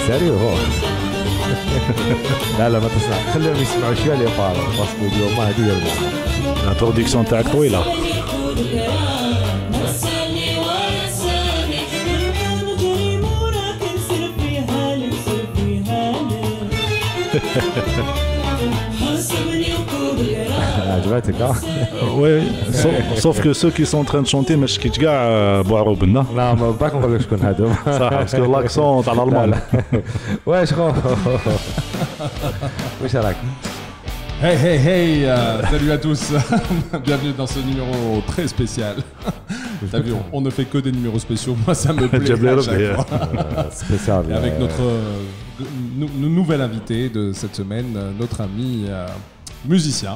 سيريو هو. لا ما تسمع خليهم يسمعوا شويه اللي يقاروا باسكو اليوم ما هذه هي المعنى. الانتروديكسيون تاعك طويله. عجبتك ها؟ Oui, sauf que ceux qui sont en train de chanter مش كي كاع بوعرو بنا. لا ما باك نقول لك شكون هذوما. صح باسكو لاكسون تاع الالمان. واش خو واش راك؟ Hey hey hey, salut à tous, bienvenue dans ce numéro très spécial. T'as vu, on ne fait que des numéros spéciaux, moi ça me plaît à chaque fois. Spécial. Et avec notre nouvel invité de cette semaine, notre ami musicien,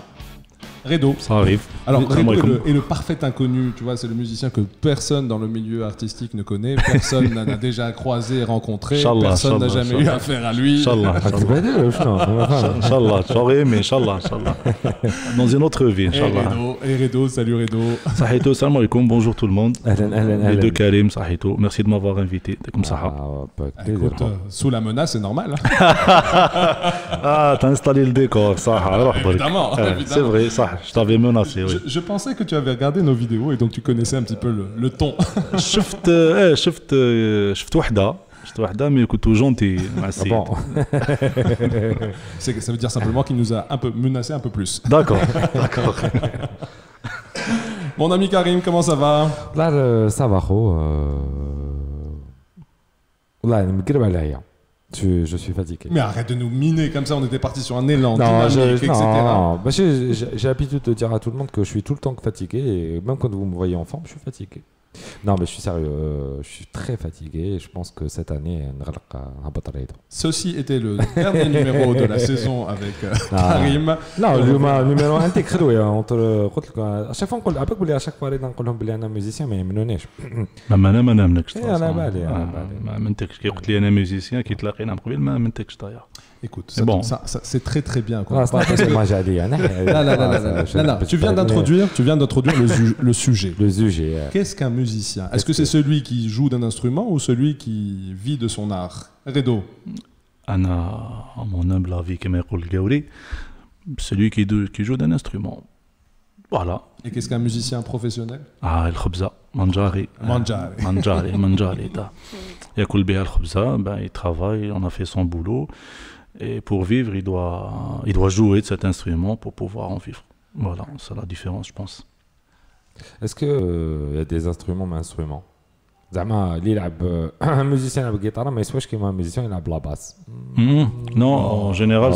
Redo. Ça arrive. Alors Redo est le parfait inconnu, tu vois, c'est le musicien que personne dans le milieu artistique ne connaît, personne n'a déjà croisé, rencontré, personne n'a jamais eu affaire à lui. Inch'Allah. Inch'Allah, j'aurais aimé, Inch'Allah. Dans une autre vie, Inch'Allah. Et Redo, salut Redo. Sahito, salam alaikum, bonjour tout le monde. Les deux Karim, Sahito, merci de m'avoir invité. T'es comme ça. Écoute, sous la menace, c'est normal. Ah, t'as installé le décor, ça. Évidemment. C'est vrai, ça. Je t'avais menacé, oui. Je pensais que tu avais regardé nos vidéos et donc tu connaissais un petit peu le ton. شفت وحده mais كنت gentil مع السيد. Bon. Ça veut dire simplement qu'il nous a un peu menacé un peu plus. D'accord. Mon ami Karim, comment ça va? لا ça va خو. والله مقرب عليا. Je suis fatigué. Mais arrête de nous miner comme ça, on était parti sur un élan dynamique, etc. Non, bah, j'ai l'habitude de dire à tout le monde que je suis tout le temps fatigué, et même quand vous me voyez en forme, je suis fatigué. Non, mais je suis sérieux, je suis très fatigué, et je pense que cette année, Ceci était le dernier numéro de la saison avec Karim. Non, le numéro 1 était خدوي à chaque fois نقول عباك بلي à chaque fois نقول لهم بلي انا ميوزيسيان ما يمنونيش. انا ما نامنكش. انا بالي ما منتكش كي قلت لي انا ميوزيسيان كي تلاقينا من قبل ما منتكش طايا. Écoute, ça, c'est très très bien. Tu viens d'introduire le sujet. Le sujet. Qu'est-ce qu'un musicien? Est-ce que c'est celui qui joue d'un instrument ou celui qui vit de son art? Redo. أنا à mon humble avis كما يقول القوري celui qui joue d'un instrument. Voilà. Et qu'est-ce qu'un musicien professionnel? الخبزة منجاري. منجاري ده. يأكل بها الخبزة, il travaille, on a fait son boulot. Et pour vivre, il doit jouer de cet instrument pour pouvoir en vivre. Voilà, c'est la différence, je pense. Est-ce qu'il y a des instruments, mais instruments un musicien يلعب guitare, mais soit un musicien يلعب la basse. Non, en général,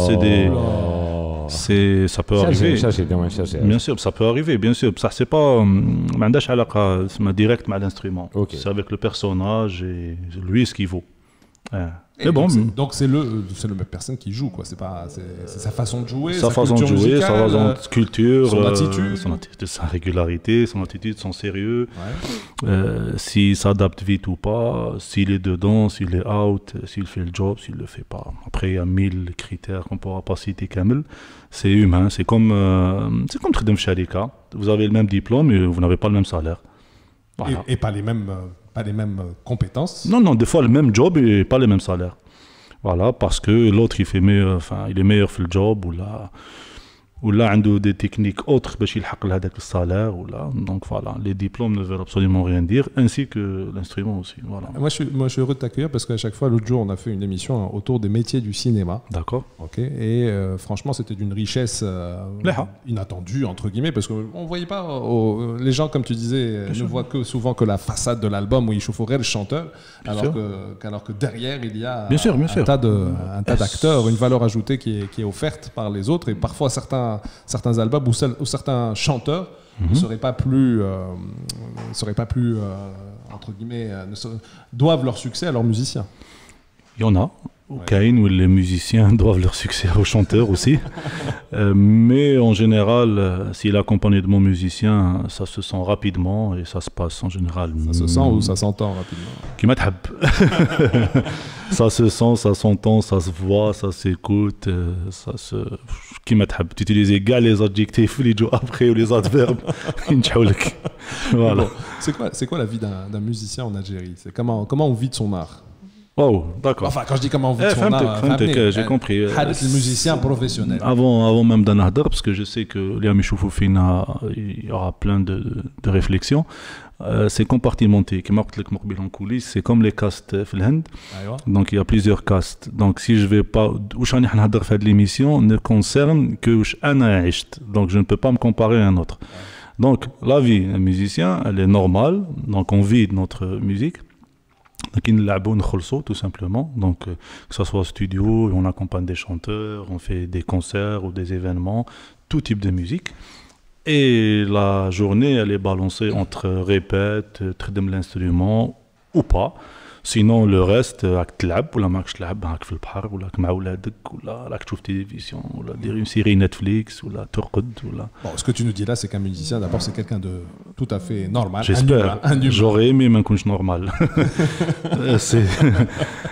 ça peut arriver. Bien sûr, ça peut arriver, bien sûr. Ça, c'est pas direct avec l'instrument. C'est avec le personnage et lui ce qu'il vaut. Et bon, donc c'est le même personne qui joue, quoi. C'est sa façon de jouer, sa façon de jouer, sa façon de culture, son attitude, sa régularité, son attitude, son sérieux, s'il s'adapte vite ou pas, s'il est dedans, s'il est out, s'il fait le job, s'il le fait pas. Après il y a 1000 critères qu'on pourra pas citer kamel. C'est humain, c'est comme Tredem Sharika. Vous avez le même diplôme mais vous n'avez pas le même salaire. Voilà. Et pas les mêmes compétences. Non, des fois le même job et pas les mêmes salaires. Voilà, parce que l'autre il est meilleur في الجوب ولا عنده des techniques autres باش يلحق لهذاك السالير ولا. Donc voilà, les diplômes ne veulent absolument rien dire, ainsi que l'instrument aussi. Voilà. Moi je suis heureux de t'accueillir parce qu'à chaque fois, l'autre jour, on a fait une émission autour des métiers du cinéma. D'accord. Ok. Et franchement, c'était d'une richesse inattendue entre guillemets parce qu'on voyait pas les gens, comme tu disais, ne voient que souvent que la façade de l'album où ils chaufferaient le chanteur, alors que derrière il y a un tas d'acteurs, une valeur ajoutée qui est offerte par les autres, et parfois certains albums ou certains chanteurs ne seraient pas plus entre guillemets doivent leur succès à leurs musiciens. Il y en a. Caïn, où les musiciens doivent leur succès aux chanteurs aussi. Mais en général, s'il est accompagné de mon musicien, ça se sent rapidement et ça se passe en général. Ça se sent ou ça s'entend rapidement? Qui m'attrape. Ça se sent, ça s'entend, ça se voit, ça s'écoute, ça se... Qui m'attrape. Tu utilises égal les adjectifs, les jours après ou les adverbes. Voilà. C'est quoi la vie d'un musicien en Algérie? Comment on vit de son art? Oh, d'accord. Enfin, quand je dis comment on vit son art, j'ai compris. Le musicien professionnel. Avant même d'en avoir, parce que je sais que les amis Choufofina, il y aura plein de réflexions. C'est compartimenté. Comme je l'ai dit en coulisses, c'est comme les castes en donc il y a plusieurs castes. Donc si je vais pas, où je vais faire l'émission ne concerne que donc je ne peux pas me comparer à un autre. Donc la vie d'un musicien, elle est normale. Donc on vit de notre musique. Donc il nous tout simplement. Donc que ce soit au studio, on accompagne des chanteurs, on fait des concerts ou des événements, tout type de musique. Et la journée, elle est balancée entre répète, تخدم l'instrument ou pas. Sinon, le reste, راك تلعب ولا ماكش تلعب هاك في البحر ولا مع ولادك ولا راك تشوف تلفزيون ولا دير une série Netflix ولا ترقد ولا. Bon, ce que tu nous dis là, c'est qu'un musicien, d'abord, c'est quelqu'un de tout à fait normal. J'espère. J'aurais aimé ما نكونش normal.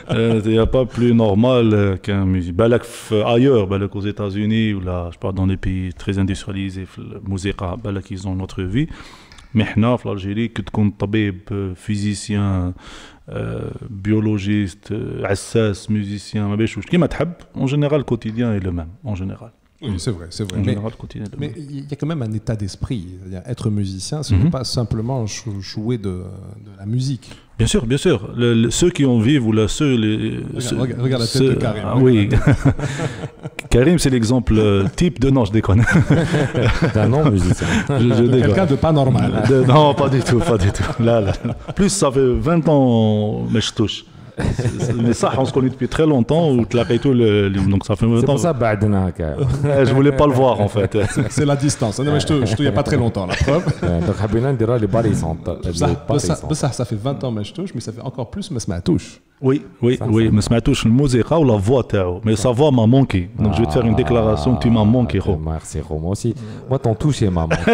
Il n'y a pas plus normal qu'un musicien. بالك ailleurs, بالك aux États-Unis ou là, je parle dans des pays très industrialisés, في الموسيقى بالك ils ont notre vie. Mais حنا في l'Algérie que تكون طبيب, physicien, biologiste, عساس, musicien, ما بيش كيما تحب. En général, le quotidien est le même. En général. Oui, c'est vrai, c'est vrai. Mais il y a quand même un état d'esprit. Être musicien, ce n'est pas simplement jouer de la musique. Bien sûr, bien sûr. Ceux qui en vivent ou là, regarde la tête de Karim. Oui. Karim, c'est l'exemple type de... Non, je déconne. D'un non-musicien. Quelqu'un de pas normal. Non, pas du tout, pas du tout. Là. Plus, ça fait 20 ans, mais je touche. Mais ça, on se connaît depuis très longtemps, ou donc ça fait 20 ans. C'est pour ça je voulais pas le voir en fait. C'est la distance. Non, mais il n'y a pas très longtemps, la preuve. Donc, Habina dira les barissantes. Ça fait 20 ans, mais je touche, mais ça fait encore plus, mais ça touche. Oui, mais ça touche la musique ou la voix, mais sa voix m'a manqué. Donc je vais te faire une déclaration, tu m'as manqué. Merci, moi aussi. Moi, ton touche m'a manqué.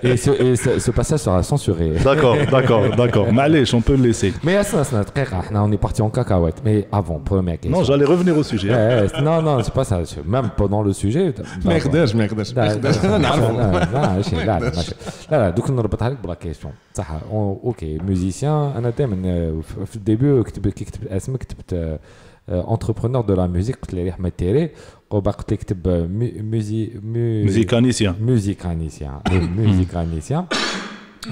Et ce passage sera censuré. D'accord. Mais allez, on peut le laisser. Mais on est parti en cacahuète. Mais avant, première question. Non, j'allais revenir au sujet. Non, c'est pas ça. Même pendant le sujet. Merdage. لا دوك نربطها لك بلا كيسيون صح. اوكي ميوزيسيان انا دائما في الديبي كي كتبت اسمك كتبت entrepreneur de la musique قلت لي احمد تيري وباقي قلت لي كتب ميوزيكانيسيان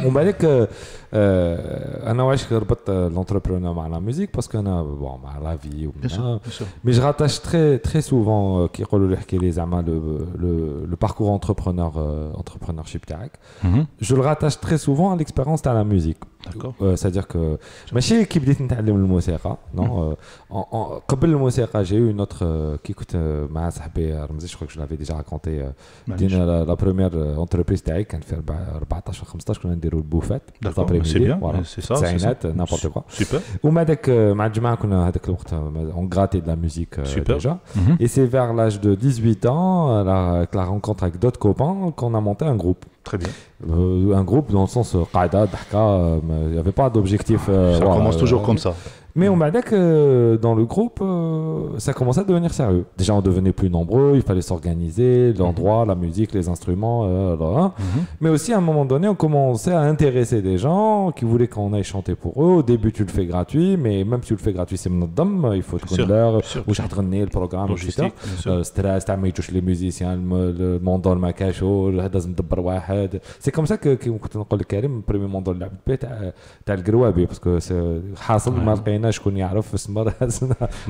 ومن بعدك انا واش ربطت l'entrepreneur مع la musique parce que انا bon مع la vie mais je rattache très souvent كي يقولوا لي احكي لي زعما le parcours entrepreneurship تاعك je le rattache très souvent à l'expérience تاع la musique. C'est-à-dire que ماشي كي بديت نتعلم الموسيقى non قبل الموسيقى j'ai eu une autre كي كنت مع صاحبي رمزي je crois que je l'avais déjà raconté دينا la première entreprise تاعي كان في 14 15 كنا نديروا البوفات c'est bien, c'est ça, n'importe quoi. Super. ومع داك مع الجماعه كنا هذاك الوقت on grattait de la musique déjà. Et c'est vers l'âge de 18 ans la rencontre avec d'autres copains qu'on a monté un groupe. Très bien. Un groupe dans le sens qaida dhaka, il n'y avait pas d'objectif. Ça commence toujours comme ça. Mais on m'a dit que dans le groupe, ça commençait à devenir sérieux. Déjà, on devenait plus nombreux, il fallait s'organiser, l'endroit, la musique, les instruments. Mais aussi, à un moment donné, on commençait à intéresser des gens qui voulaient qu'on aille chanter pour eux. Au début, tu le fais gratuit, mais même si tu le fais gratuit, c'est منظم, il faut te connaître, ou تغني le programme, etc. Stress, تاع ما يجوش les musiciens, le mondo ما كاشو، لازم تدبر واحد. C'est comme ça que كنت نقول لكريم البريمي موندو اللي لعبت به تاع القروابي باسكو حاصل ما لقينا شكون يعرف اسمر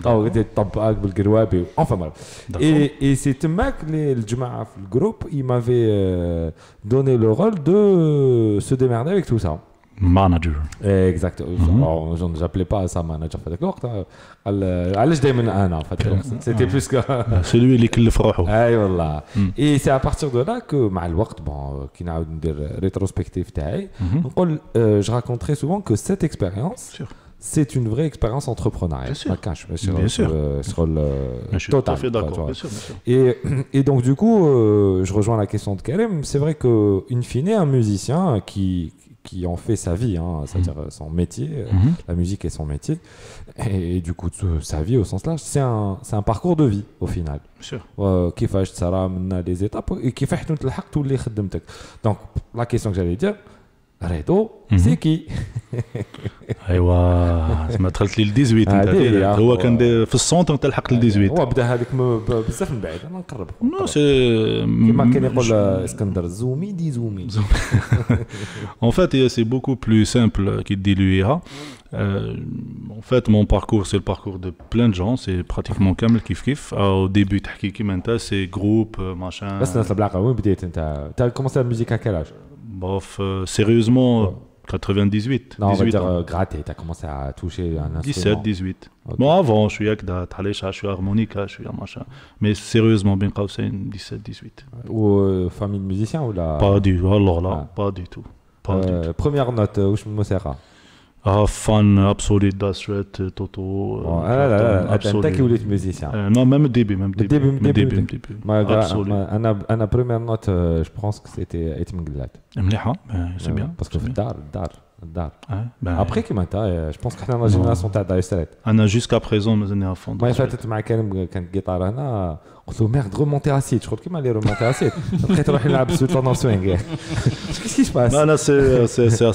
او يطبقك بالقروابي enfin bref. Et c'est Temak الجماعه في الجروب il m'avait donné le rôle de se démerder avec tout ça. Manager. Exactement. J'appelais pas ça manager في هذاك الوقت. علاش دائما انا في هذاك الوقت c'était plus que celui اللي كلف روحه. اي والله. Et c'est à partir de là que مع الوقت bon كي نعاود ندير rétrospective تاعي نقول je raconte très souvent que cette expérience c'est une vraie expérience entrepreneuriale. Bien sûr. Je suis tout à fait d'accord. Bien sûr. Et donc du coup, je rejoins la question de Karim. C'est vrai que in fine, un musicien qui en fait sa vie, c'est-à-dire son métier, la musique est son métier, et du coup sa vie au sens large, c'est un parcours de vie au final. Bien sûr. كيفاش تصرا من les étapes et كيفاش تلحق تولي خدمتك. Donc la question que j'allais dire, ريدو سي كي ايوا ما دخلت لي ل 18 هو كان في السونتر تلحق ل 18 هو بدا هذيك بزاف من بعيد انا نقرب نو سي كيما كان يقول اسكندر زوميدي زومي en fait c'est beaucoup plus simple qu'il dit l'UIA. En fait mon parcours c'est le parcours de plein de gens, c'est pratiquement كامل كيف au début تحكي كيما انت c'est groupe machin. بس الناس بالعقل وين بديت انت كومونسي الموسيقى à quel âge? Bof, sérieusement, 98. Non, 18 on va dire gratter, tu as commencé à toucher un instrument. 17, 18. Okay. Bon, avant, je suis Akda, je suis harmonica, je suis machin. Mais sérieusement, Ben Kausen, 17, 18. Ou famille de musiciens ou la... Pas du tout, alors là, pas du tout. Pas du tout. Première note, où je me sers? Fan absolu d'Astret, Toto. Absolu. Qui voulait être musicien? Non, même début. La première note, je pense que c'était Etim Gilad. C'est bien. Parce que Dar. Après, je pense que la génération تاع Astret. Jusqu'à présent, mais on est à fond. Moi, j'ai fait مع كلام كانت guitare هنا. قلت له merde, remonter à 7. Je crois qu'il m'a dit remonter à 7. Après, tu vas aller sur le swing. Qu'est-ce qui se passe? Non,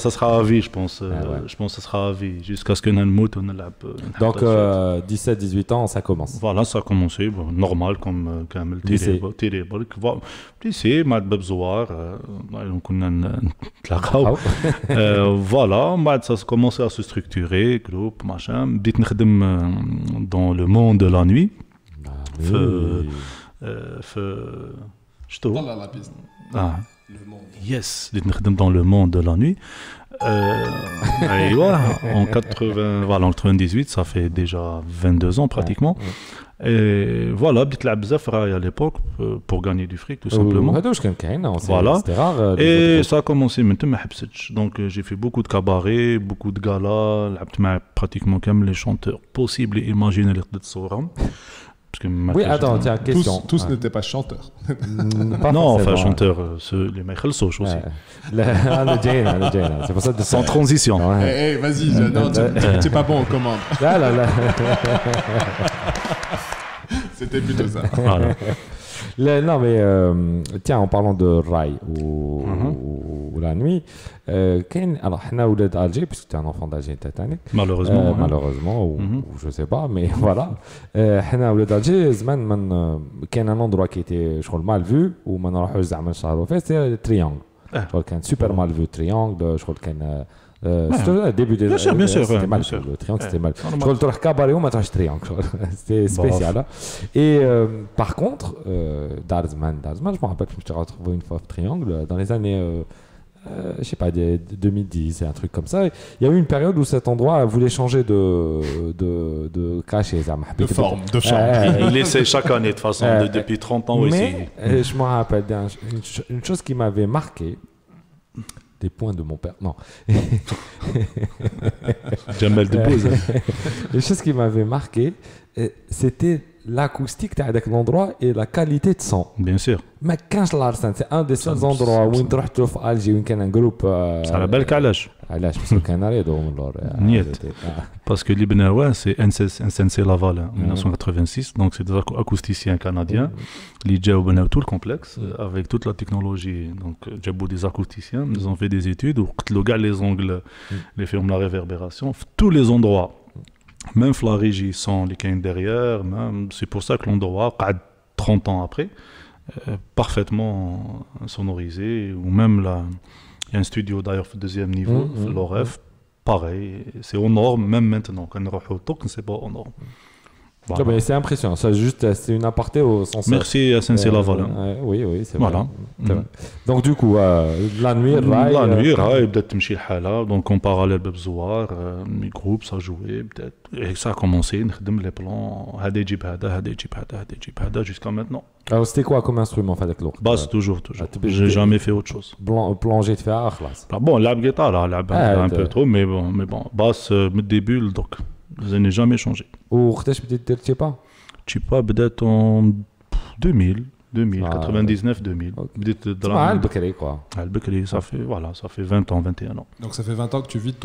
ça sera à vie, je pense. Je pense que ça sera à vie. Jusqu'à ce que Nanmout, on a donc, 17-18 ans, ça commence. Voilà, ça a commencé. Bon, normal, comme Kamel. Lycée, Mad Babzouar. Donc, on a voilà, ça a commencé à se structurer, groupe, machin. Dit dans le monde de la nuit. Dans la piste. Le monde. Yes, dans le monde de la nuit. En 98, ça fait déjà 22 ans pratiquement. Et voilà, à l'époque pour gagner du fric tout simplement. Voilà. Et ça a commencé maintenant. Donc j'ai fait beaucoup de cabarets, beaucoup de galas, pratiquement comme les chanteurs possibles et imaginés oui, attends, tiens, question. Tous n'étaient pas chanteurs. Non, enfin, chanteurs, les mecs aussi. C'est pour ça de sans transition. Vas-y, non, tu pas bon aux commandes. C'était plutôt ça. Non, mais tiens, en parlant de rail ou la nuit, alors, Hna Ouled Alger, puisque tu es un enfant d'Alger, malheureusement, ou je sais pas, mais voilà. Hna Ouled Alger, il y a un endroit qui était mal vu, où maintenant, c'est le triangle. Je crois qu'il y a un super mal vu triangle, je crois qu'il y a c'était le début des années. Bien sûr, c'était mal. Le triangle, c'était mal. Je crois que tu cabaret ou tu triangle. C'était spécial. Et par contre, Darzman, je me rappelle que je t'ai retrouvé une fois triangle dans les années, je sais pas, 2010, un truc comme ça. Il y a eu une période où cet endroit voulait changer de cachet. De forme, de champ. Il essaie chaque année, de toute façon, depuis 30 ans aussi. Mais je me rappelle une chose qui m'avait marqué. Des points de mon père. Non. Jamel Debouze. Les choses qui m'avaient marqué, c'était l'acoustique de l'endroit et la qualité de son. Bien sûr. Mais quand je l'arsen, c'est un des seuls endroits où tu trouves à Alger, où il y a un groupe. Ça la belle calage. علاش باسكو كان ريدو نيت باسكو اللي بناوه سي انسنسي لافال 1986 دونك سي دي اكوستيسيان كنديان اللي جاو بناو tout le complexe avec toute la technologie donc جابوا des acousticiens ils ont fait des études وقتلوا كاع les angles les fermes la réverbération tous les endroits même la régie son اللي كاين derrière même c'est pour ça que l'endroit قعد 30 ans après parfaitement sonorisé ou même la il y a un studio d'ailleurs au deuxième niveau, l'ORF, pareil, c'est aux normes, même maintenant. Quand on est au toc, c'est pas aux normes. Voilà. Ouais, c'est impressionnant, ça, c'est une aparté au sens. Merci à Sensei Laval. Oui, c'est voilà. Vrai. Donc du coup, la nuit, rail, peut-être تمشي الحالة, donc en parallèle ببزوار, mes groupes, ça jouait, peut-être, et ça a commencé, نخدم les plans, هذا يجيب هذا, هذا يجيب هذا, هذا يجيب هذا, jusqu'à maintenant. Alors c'était quoi comme instrument avec l'autre? Basse, toujours. J'ai jamais fait autre chose. Plongé de fer, classe. Bon, la guitare, un peu trop, mais bon, basse, le début, donc. Je n'ai jamais changé. وقتاش بديت دير تشيبا؟ تشيبا بدات en 2000 2000, 99, 2000. بديت الدراهم البكري quoi. البكري ça fait voilà, ça fait 20 ans, 21 ans. Donc ça fait 20 ans que tu vis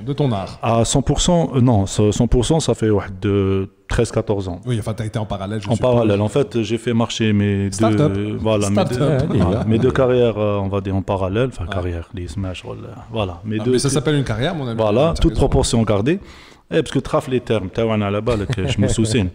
de ton art. À 100% non, 100% ça fait de 13-14 ans. Oui, enfin tu as été en parallèle En parallèle, en fait, j'ai fait marcher mes deux carrières on va dire en parallèle, enfin carrière, les smash voilà, mais ça s'appelle une carrière mon ami. Voilà, toute proportion gardée. Parce que traf les termes, تاعنا على بالك je me souciens.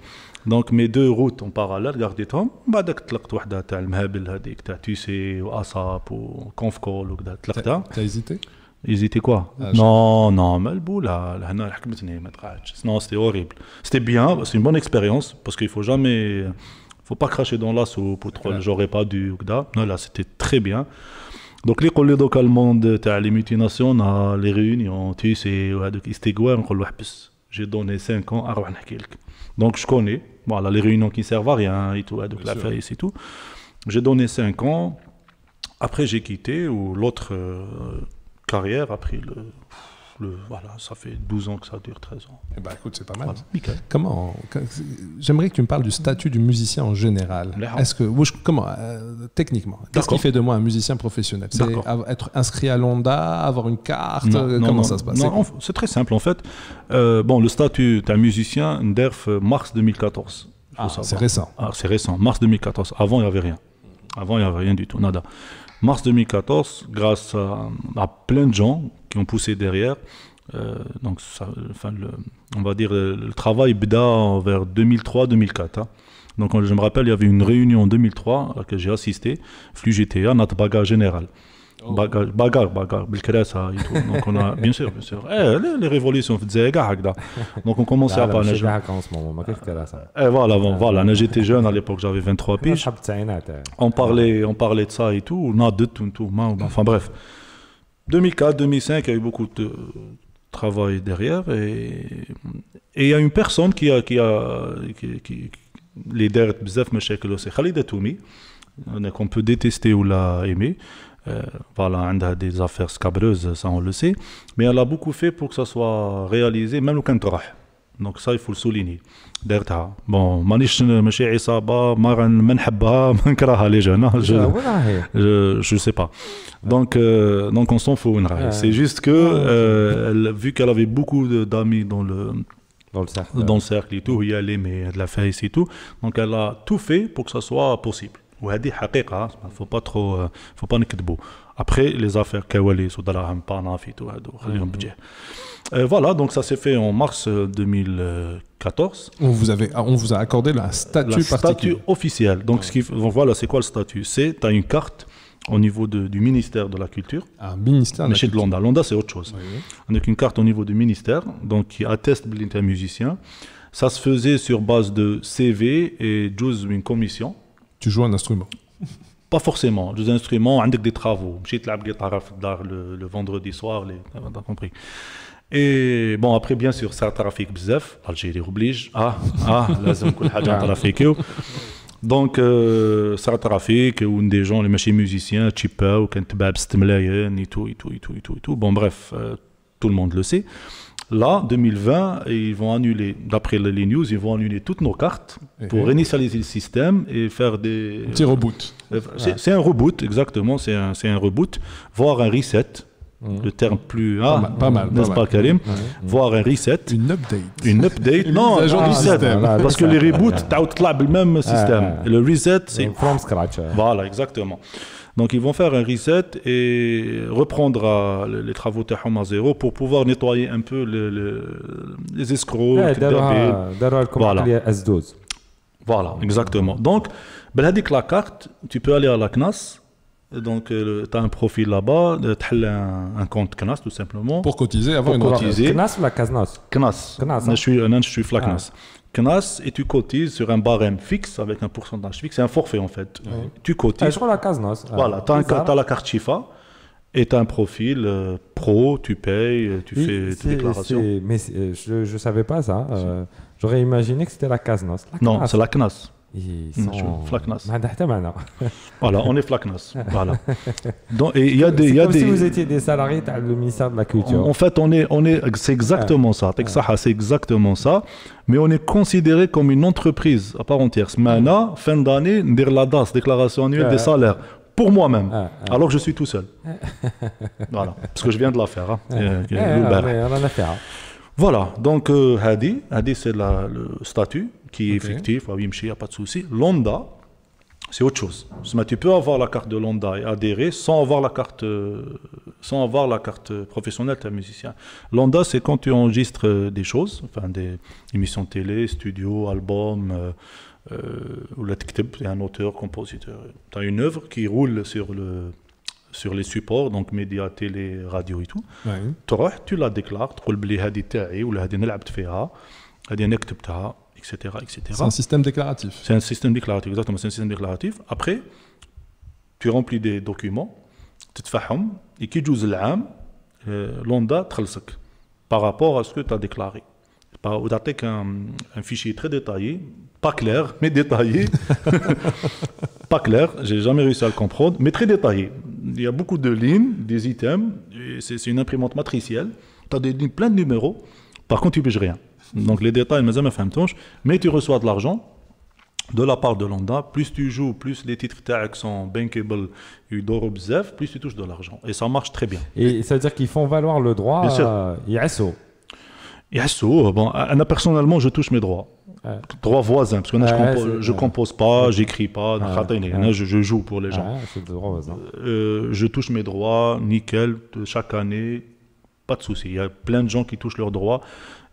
Donc mes deux routes en parallèle قرديتهم بعدك طلقت وحده تاع المهابل هذيك تاع تيسي واصاب وكونفكول وكذا طلقتها. T'as hésité? Hésiter quoi? Non, malboula, هنا حكمتني ما تقعدش. Non, c'était horrible. C'était bien, c'est une bonne expérience parce qu'il faut pas cracher dans la soupe ou trop j'aurais pas dû ou كذا. Non là, c'était très bien. Donc les collègues dans le monde تاع les multinationales, les réunions, tu sais, وهذوك استقوال نقول له حبس. J'ai donné 5 ans à روح نحكي لك. Donc je connais, voilà, les réunions qui servent à rien et tout, donc la faillite et tout. J'ai donné 5 ans. Après j'ai quitté ou l'autre carrière a pris voilà, ça fait 12 ans que ça dure, 13 ans. Eh ben écoute, c'est pas mal. Voilà. J'aimerais que tu me parles du statut du musicien en général. Est-ce que, techniquement, qu'est-ce qui fait de moi un musicien professionnel? C'est être inscrit à l'ONDA, avoir une carte, comment ça se passe? C'est très simple en fait. Bon, le statut d'un musicien, NDERF, mars 2014. C'est récent. C'est récent, mars 2014. Avant, il n'y avait rien. Avant, il n'y avait rien du tout, nada. Mars 2014, grâce à plein de gens qui ont poussé derrière, donc ça, on va dire le travail bda vers 2003-2004. Hein. Donc je me rappelle, il y avait une réunion en 2003 à laquelle j'ai assisté, flux GTA, notre bagarre générale. Bagarre, بالكراسة et tout. Donc on a, bien sûr, les révolutions faisaient هكذا. Donc on commençait à parler. Voilà, j'étais jeune à l'époque, j'avais 23 piges. On parlait de ça et tout, on a tout, enfin bref. 2004, 2005, il y a eu beaucoup de travail derrière et il y a une personne qui les derrière bzaf مشاكل, c'est Khalida Toumi, qu'on peut détester ou la aimer. Voilà, elle a des affaires scabreuses, ça on le sait, mais elle a beaucoup fait pour que ça soit réalisé, même au Kantarah. Donc ça, il faut le souligner. درتها. Bon, ماشي عصابة ما نحبها ما نكرهها les jeunes. Je sais pas. Donc on s'en fout. C'est juste que vu qu'elle avait beaucoup d'amis dans le cercle et tout, il y a l'aimé de la face et tout, donc elle a tout fait pour que ça soit possible. وهذه حقيقة, faut pas نكذبوا. Après les affaires كواليس ودراهم بانافيت وهذو خليهم بجاه. Voilà, donc ça s'est fait en mars 2014. On vous a accordé la statut officiel. Donc voilà, c'est quoi le statut? C'est tu as une carte au niveau du ministère de la Culture. Un ministère de la Culture. L'ONDA. L'ONDA, c'est autre chose. Oui. On a une carte au niveau du ministère, donc qui atteste que tu es musicien. Ça se faisait sur base de CV et d'une commission. Tu joues un instrument? Pas forcément. Des instruments, avec des travaux. Je suis le vendredi soir, t'as compris. Et bon, après, bien sûr, ça trafic bzef. L'Algérie oblige. Lazim kul haja trafic. Donc, ça trafic, ou des gens, les machines musiciens, Chipa, ou quand Bab Stemlayen, et tout. Bon, bref, tout le monde le sait. Là, 2020, ils vont annuler, d'après les news, ils vont annuler toutes nos cartes pour réinitialiser le système et faire des... Petit reboot. C'est un reboot, exactement, c'est un reboot, voire un reset. Le terme plus... pas mal. N'est-ce pas, Karim? Voire un reset. Une update. Une update. Non, un reset. Parce que les reboots, tu as le même système. Le reset, c'est... From scratch. Voilà, exactement. Donc ils vont faire un reset et reprendre les travaux Tahom à zéro pour pouvoir nettoyer un peu les escrocs. Voilà, exactement. Donc, avec la carte, tu peux aller à la CNAS. Donc, tu as un profil là-bas, tu as un compte CNAS tout simplement. Pour cotiser, avoir une cotiser. CNAS ou la CNAS? CNAS. Je suis la CNAS. CNAS et tu cotises sur un barème fixe avec un pourcentage fixe. C'est un forfait en fait. Oui. Tu cotises. Je crois la CNAS. Voilà, tu as la carte Chifa et tu as un profil pro, tu payes, tu fais tes déclarations. Mais je ne savais pas ça. J'aurais imaginé que c'était la CNAS. Non, c'est la CNAS. ils sont Flaknas. Voilà, on est Flaknas. Voilà. Donc, et il y a des, c'est comme si vous étiez des salariés du ministère de la Culture. En fait, c'est exactement ça. C'est exactement ça. Mais on est considéré comme une entreprise à part entière. Maintenant, fin d'année, dire la DAS, déclaration annuelle des salaires, pour moi-même, alors que je suis tout seul. Voilà, parce que je viens de la faire. On en a fait. Voilà, donc Hadi c'est le statut qui est fictif, il n'y a pas de souci. Londa, c'est autre chose. Tu peux avoir la carte de Londa et adhérer sans avoir la carte professionnelle de musicien. Londa, c'est quand tu enregistres des choses, enfin des émissions de télé, studio, album, ou la tikteb, tu es un auteur, compositeur. Tu as une œuvre qui roule sur les supports, donc médias, télé, radio et tout. Tu la déclares, tu dis que c'est ou que نلعبت فيها, نكتبتها, etc. C'est un système déclaratif. C'est un système déclaratif, exactement, c'est un système déclaratif. Après, tu remplis des documents, tu te fais et qui joue l'âme, l'onda تخلصك par rapport à ce que tu as déclaré. Ou tu as un fichier très détaillé, pas clair, mais détaillé. Pas clair, j'ai jamais réussi à le comprendre, mais très détaillé. Il y a beaucoup de lignes, des items, c'est une imprimante matricielle, tu as des lignes, plein de numéros, par contre tu ne piges rien. Donc les détails, mais tu reçois de l'argent de la part de Londa, plus tu joues, plus les titres sont bankable, plus tu touches de l'argent. Et ça marche très bien. Et ça veut dire qu'ils font valoir le droit ISO. Bon, personnellement, je touche mes droits. Droits voisins, parce que je ne compose pas, j'écris pas, je joue pour les gens. Je touche mes droits, nickel, chaque année, pas de souci. Il y a plein de gens qui touchent leurs droits.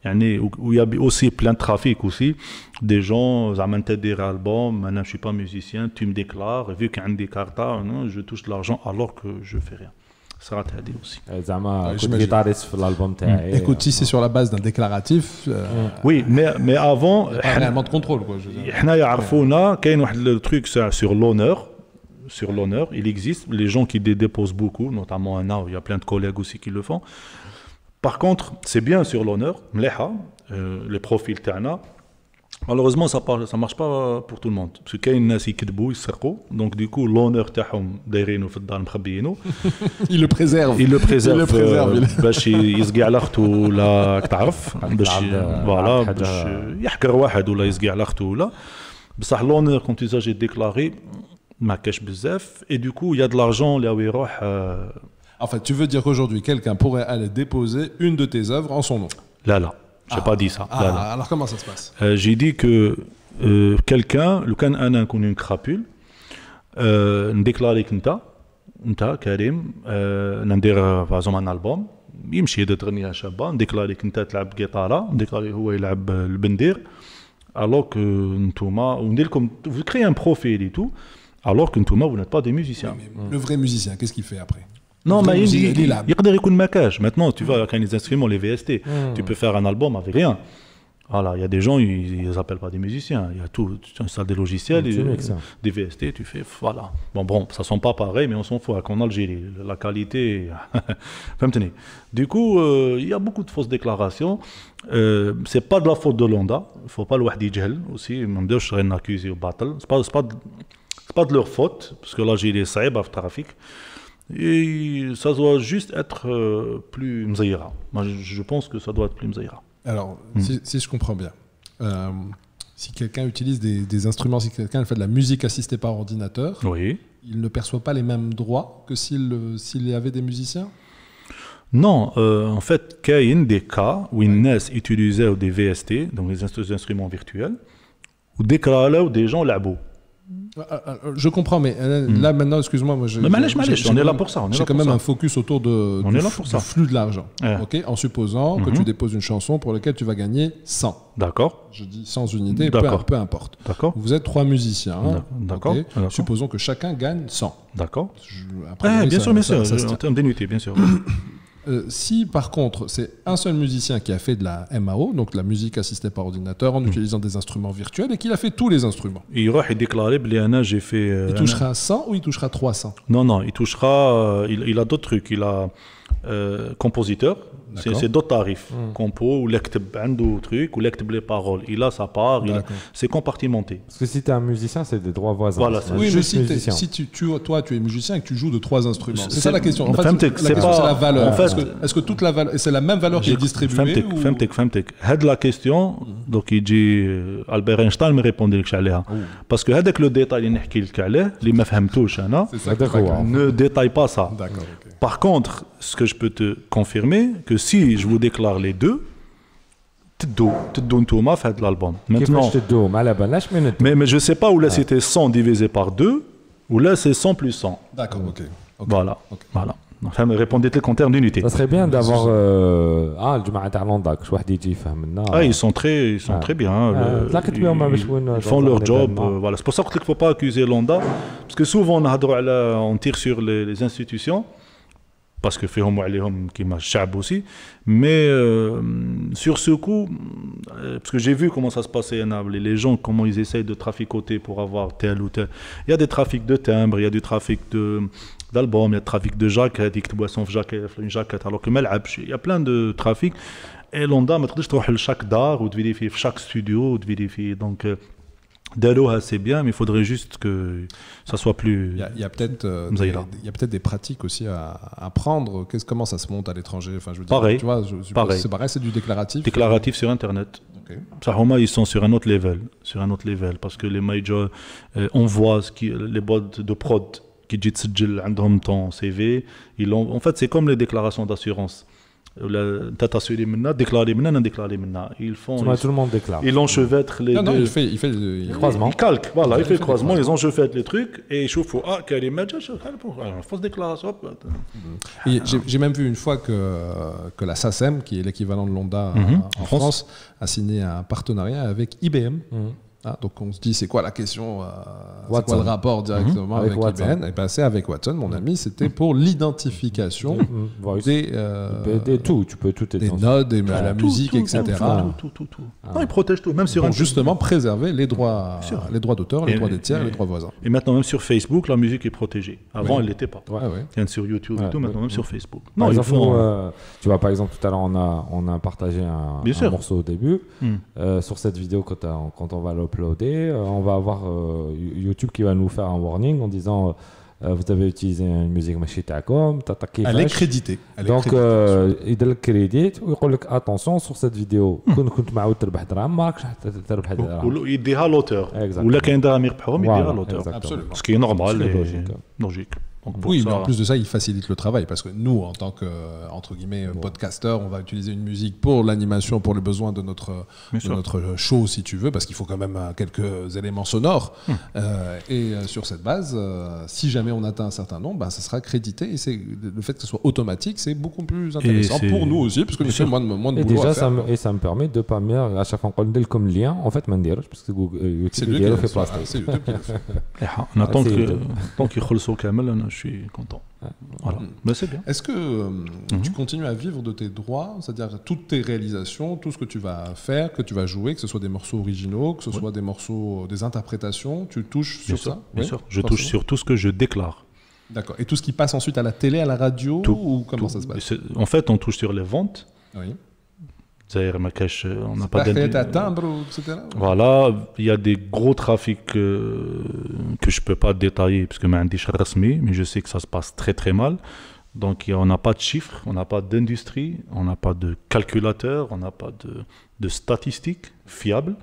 Où il y a aussi plein de trafic aussi. Des gens, des albums, maintenant je ne suis pas musicien, tu me déclares, vu qu'il y a des cartes, je touche de l'argent alors que je ne fais rien. Ça sera t'aider aussi. Écoute, si c'est sur la base d'un déclaratif. Oui, mais avant. Il n'y a pas réellement de contrôle. Le truc sur l'honneur. Sur l'honneur, il existe. Les gens qui déposent beaucoup, notamment il y a plein de collègues aussi qui le font. Par contre, c'est bien sur l'honneur, les profils Tana. Malheureusement, ça ne marche pas pour tout le monde. Parce qu'il y a des gens qui sont donc du coup, l'honneur il le préserve. Il le préserve. باش يسقي على اخته ولا تعرف voilà باش يحكر واحد ولا يسقي على اخته ولا بصح l'honneur quand usage est déclaré ما كاش بزاف et du coup il y a de l'argent là où il يروح. En fait, tu veux dire qu'aujourd'hui, quelqu'un pourrait aller déposer une de tes œuvres en son nom? Là. Je n'ai pas dit ça. Alors comment ça se passe? J'ai dit que quelqu'un, le can un qu'on une crapule, déclare que انت كريم ندير par un album يمشي يدير تغنيه شابه نديكلاري انت تلعب جيتاره نديكلاري هو يلعب البندير alors que نتوما وندير لكم vous créez un profil et tout alors que نتوما vous n'êtes pas des musiciens. Le vrai musicien, qu'est-ce qu'il fait après? Non, mais il y a des maquages. Maintenant, tu vas avec les instruments, les VST, tu peux faire un album avec rien. Voilà, il y a des gens, ils ne s'appellent pas des musiciens. Il y a tout, tu installes des logiciels, des VST, tu fais, voilà. Bon, ça ne sont pas pareil, mais on s'en fout. En Algérie, la qualité. Du coup, il y a beaucoup de fausses déclarations. Ce n'est pas de la faute de Londa. Il ne faut pas le gel aussi. Je serais accusé au battle. Ce n'est pas de leur faute, parce que l'Algérie est saïba au trafic. Et ça doit juste être plus mzaïra. Moi, je pense que ça doit être plus mzaïra. Alors, si je comprends bien, si quelqu'un utilise des instruments, si quelqu'un fait de la musique assistée par ordinateur, il ne perçoit pas les mêmes droits que s'il y avait des musiciens? Non, en fait, il y a des cas où une NES utilisait des VST, donc des instruments virtuels, ou des gens l'abou. Je comprends, mais là maintenant, excuse-moi, moi on est là pour ça. J'ai quand même un focus autour du flux de l'argent. En supposant que tu déposes une chanson pour laquelle tu vas gagner 100. D'accord. Je dis 100 unités, peu importe. D'accord. Vous êtes 3 musiciens. D'accord. Supposons que chacun gagne 100. D'accord. Bien sûr. En termes d'unité, bien sûr. Si par contre c'est un seul musicien qui a fait de la MAO, donc de la musique assistée par ordinateur en utilisant des instruments virtuels et qu'il a fait tous les instruments, il déclaré j'ai fait. Il touchera 100 ou il touchera 300? Non, il touchera. Il a d'autres trucs. Il a compositeur, C'est d'autres tarifs. Compo, ou l'écteb عنده truc, ou l'écteb les paroles. Il a sa part, c'est compartimenté. Parce que si tu es un musicien, c'est des droits voisins. Voilà, c'est oui, mais musicien. si toi tu es musicien et que tu joues de 3 instruments, c'est ça la question. En fait, la question c'est la valeur. En fait, est-ce que toute la valeur, c'est la même valeur qui est distribuée ou... فهمتك. هاد la question, donc يجي Albert Einstein me répondait لك عليها. Parce que هذاك le détail اللي نحكي لك عليه اللي ما فهمتوش انا. Ne détaille pas ça. D'accord. Par contre, ce que je peux te confirmer, que si je vous déclare les deux, تدو نتوما في هذا الالبوم. كيفاش تدو ما على بالناش من mais je sais pas où là c'était 100 divisé par 2 ou là c'est 100 plus 100. D'accord, ok. Voilà. Enfin, répondez-le en termes d'unité. Ça serait bien d'avoir الجماعه تاع لوندا كش واحد يجي يفهم لنا. Ils sont très bien. Ils font leur job. Voilà, c'est pour ça qu'il ne faut pas accuser Londa, parce que souvent on tire sur les institutions. Parce que فيهم وعليهم كيما الشعب aussi, mais sur ce coup, parce que j'ai vu comment ça se passait à Naples, les gens comment ils essayent de traficoter pour avoir tel ou tel. Il y a des trafics de timbres, il y a du trafic d'albums, il y a du trafic de jaquettes, ils te boissent une jaquette alors que malعبش. Il y a plein de trafic. Et Londa ما تقدرش تروح لchaque دار وتفيريفي في chaque studio وتفيريفي. Donc Daloha, c'est bien, mais il faudrait juste que ça soit plus. Il y a peut-être des pratiques aussi à prendre. Comment ça se monte à l'étranger? Enfin, je veux dire, pareil. Tu vois, c'est pareil, c'est du déclaratif. Déclaratif sur Internet. Okay. Ils sont sur un autre level, parce que les majors, on voit les boîtes de prod qui disent ton CV. En fait, c'est comme les déclarations d'assurance. Déclaré maintenant. Ils font. Tout le monde déclare. Ils enchevêtrent les deux. Non, il fait le croisement. Il calque, voilà, il fait le croisement, ils enchevêtrent les trucs et ils chauffent. Fausse déclaration. J'ai même vu une fois que la SACEM, qui est l'équivalent de Londa en France, a signé un partenariat avec IBM. Ah, donc on se dit c'est quoi la question, c'est quoi le rapport directement avec IBM? Et ben c'est avec Watson, mon ami, c'était pour l'identification des tout, tu peux tout des notes, la musique, etc. Tout. Non, ils protègent tout, même sur pour justement préserver les droits d'auteur, les droits des tiers, les droits voisins. Et maintenant même sur Facebook, la musique est protégée. Avant, elle l'était pas. Bien sur YouTube et tout, maintenant même sur Facebook. Non, tu vois, par exemple, tout à l'heure on a partagé un morceau au début sur cette vidéo quand on va uploader, on va avoir YouTube qui va nous faire un warning en disant vous avez utilisé une musique machitakom, elle est créditée. Donc il donne le crédit ou il dit attention sur cette vidéo كنت معود تربح دراهم ماكش تربح دراهم يديها l'auteur ولا كاين دراهم يربحهم يديها l'auteur ce qui est normal et logique. Donc oui, mais en plus de ça, il facilite le travail parce que nous, en tant que entre guillemets podcasteur, on va utiliser une musique pour l'animation, pour les besoins de notre show, si tu veux, parce qu'il faut quand même quelques éléments sonores. Et sur cette base, si jamais on atteint un certain nombre, ça sera crédité. Et le fait que ce soit automatique, c'est beaucoup plus intéressant pour nous aussi, parce que nous sommes moins de boulot à faire. Et ça me permet de pas me à chaque fois qu'on donne comme lien, en fait, parce que YouTube il le fait plastique. C'est YouTube qui le fait. On attend tant qu'il خلصوا كامل. Je suis content. Voilà. Mais c'est bien. Est-ce que tu continues à vivre de tes droits, c'est-à-dire toutes tes réalisations, tout ce que tu vas faire, que tu vas jouer, que ce soit des morceaux originaux, que ce soit des morceaux, des interprétations, tu touches sur ça? Bien sûr. Je touche sur tout ce que je déclare. D'accord. Et tout ce qui passe ensuite à la télé, à la radio, ou comment ça se passe? En fait, on touche sur les ventes. Oui. On n'a pas timbre, etc. Voilà, il y a des gros trafics que je ne peux pas détailler parce que mais je sais que ça se passe très très mal. Donc on n'a pas de chiffres, on n'a pas d'industrie, on n'a pas de calculateur, on n'a pas de statistiques fiables.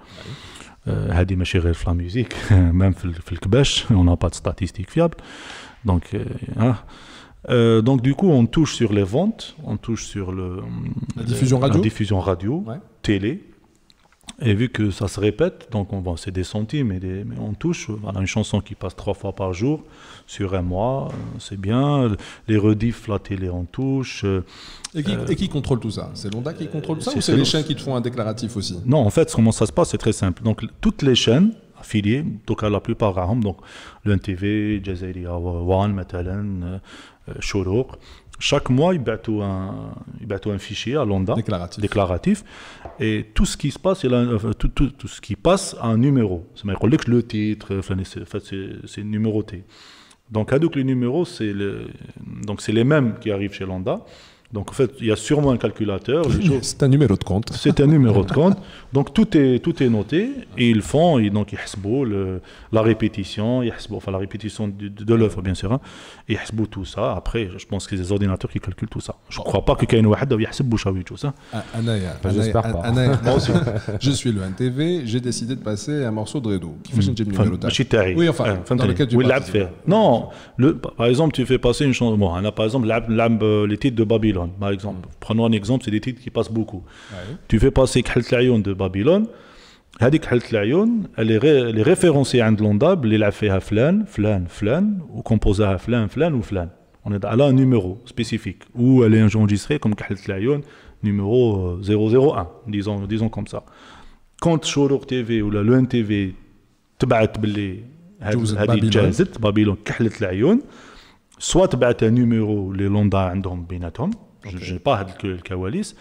هذه ماشي غير في la musique, même في الكباش, on n'a pas de statistiques fiables. Donc du coup on touche sur les ventes, on touche sur la diffusion radio, télé, et vu que ça se répète, donc c'est des centimes, mais on touche. Voilà, une chanson qui passe 3 fois par jour sur un mois, c'est bien. Les rediffs, la télé, on touche. Et qui contrôle tout ça? C'est Londa qui contrôle ça, ou c'est les chaînes qui te font un déclaratif aussi? Non, en fait comment ça se passe, c'est très simple. Donc toutes les chaînes affiliées, donc la plupart donc le NTV, Jazeera One, مثلا شروق, chaque mois ils battent un fichier à Londa déclaratif, et tout ce qui se passe, tout ce qui passe a un numéro. Ça veut dire que le titre, c'est numéroté. Donc les numéros, c'est les mêmes qui arrivent chez Londa. Donc en fait, il y a sûrement un calculateur. C'est un numéro de compte. C'est un numéro de compte. Donc tout est noté et ils font donc ils حسبوا la répétition, enfin la répétition de l'œuvre bien sûr. Ils حسبوا tout ça. Après, je pense que les ordinateurs qui calculent tout ça. Je crois pas que كاين واحد يحسب واش راهو ça. J'espère pas. Moi aussi, je suis le NTV, j'ai décidé de passer un morceau de Redo. Qui fait que j'ai le numéro de Oui, enfin, dans lequel tu participes. Non, par exemple, tu fais passer une chanson. Bon, on a par exemple les titres de Babylone, par exemple. Prenons un exemple, c'est des titres qui passent beaucoup. Ouais. Tu fais passer Khalet Layoun de Babylone. هذيك Khalet Layoun, elle est référencée عند l'ondab, اللي لعب فيها فلان فلان فلان وكومبوزاها فلان فلان وفلان. On est à un numéro spécifique où elle est enregistrée comme Khalet Layoun numéro 001, disons comme ça. Quand Chourouk TV ou le NTV تبعت باللي هذه جازت بابيلون كحلت العيون soit تبعت un numéro les لوندا عندهم بيناتهم j'ai pas الكواليس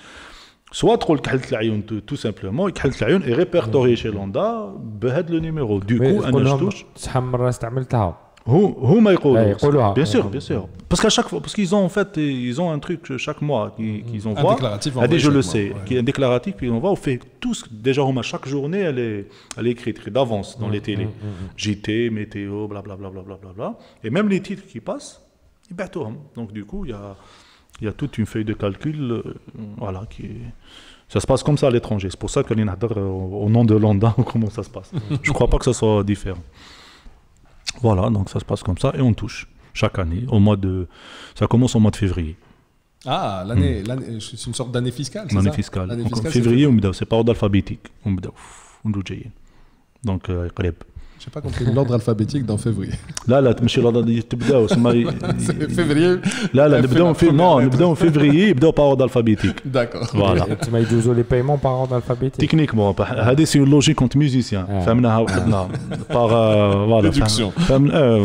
soit تقول كحلت العيون tout simplement كحلت العيون est répertorié chez لوندا بهذا le numéro du coup انا شفتوش شحال من مره استعملتها هما يقولوها bien sûr parce qu'à chaque fois parce qu'ils ont en fait ils ont un truc chaque mois qu'ils envoient je le sais qui est un déclaratif qu'ils envoient on fait tous déjà chaque journée elle est écrite d'avance dans les télés JT météo blablabla et même les titres qui passent ils battent donc du coup il y a toute une feuille de calcul voilà qui ça se passe comme ça à l'étranger c'est pour ça que les nadar au nom de Londres comment ça se passe je crois pas que ça soit différent. Voilà, donc ça se passe comme ça et on touche chaque année ça commence au mois de février. Ah, l'année c'est une sorte d'année fiscale, c'est l'année fiscale. Donc, en février, c'est par ordre alphabétique. Donc, j'ai pas compris l'ordre alphabétique dans février. Là, ماشي l'ordre تبداو c'est février. لا نبداو en février يبداو par ordre alphabétique. D'accord. Voilà. Tu m'as dit les paiements par ordre alphabétique. Techniquement, c'est une logique entre musiciens. فهمناها وحدنا par voilà.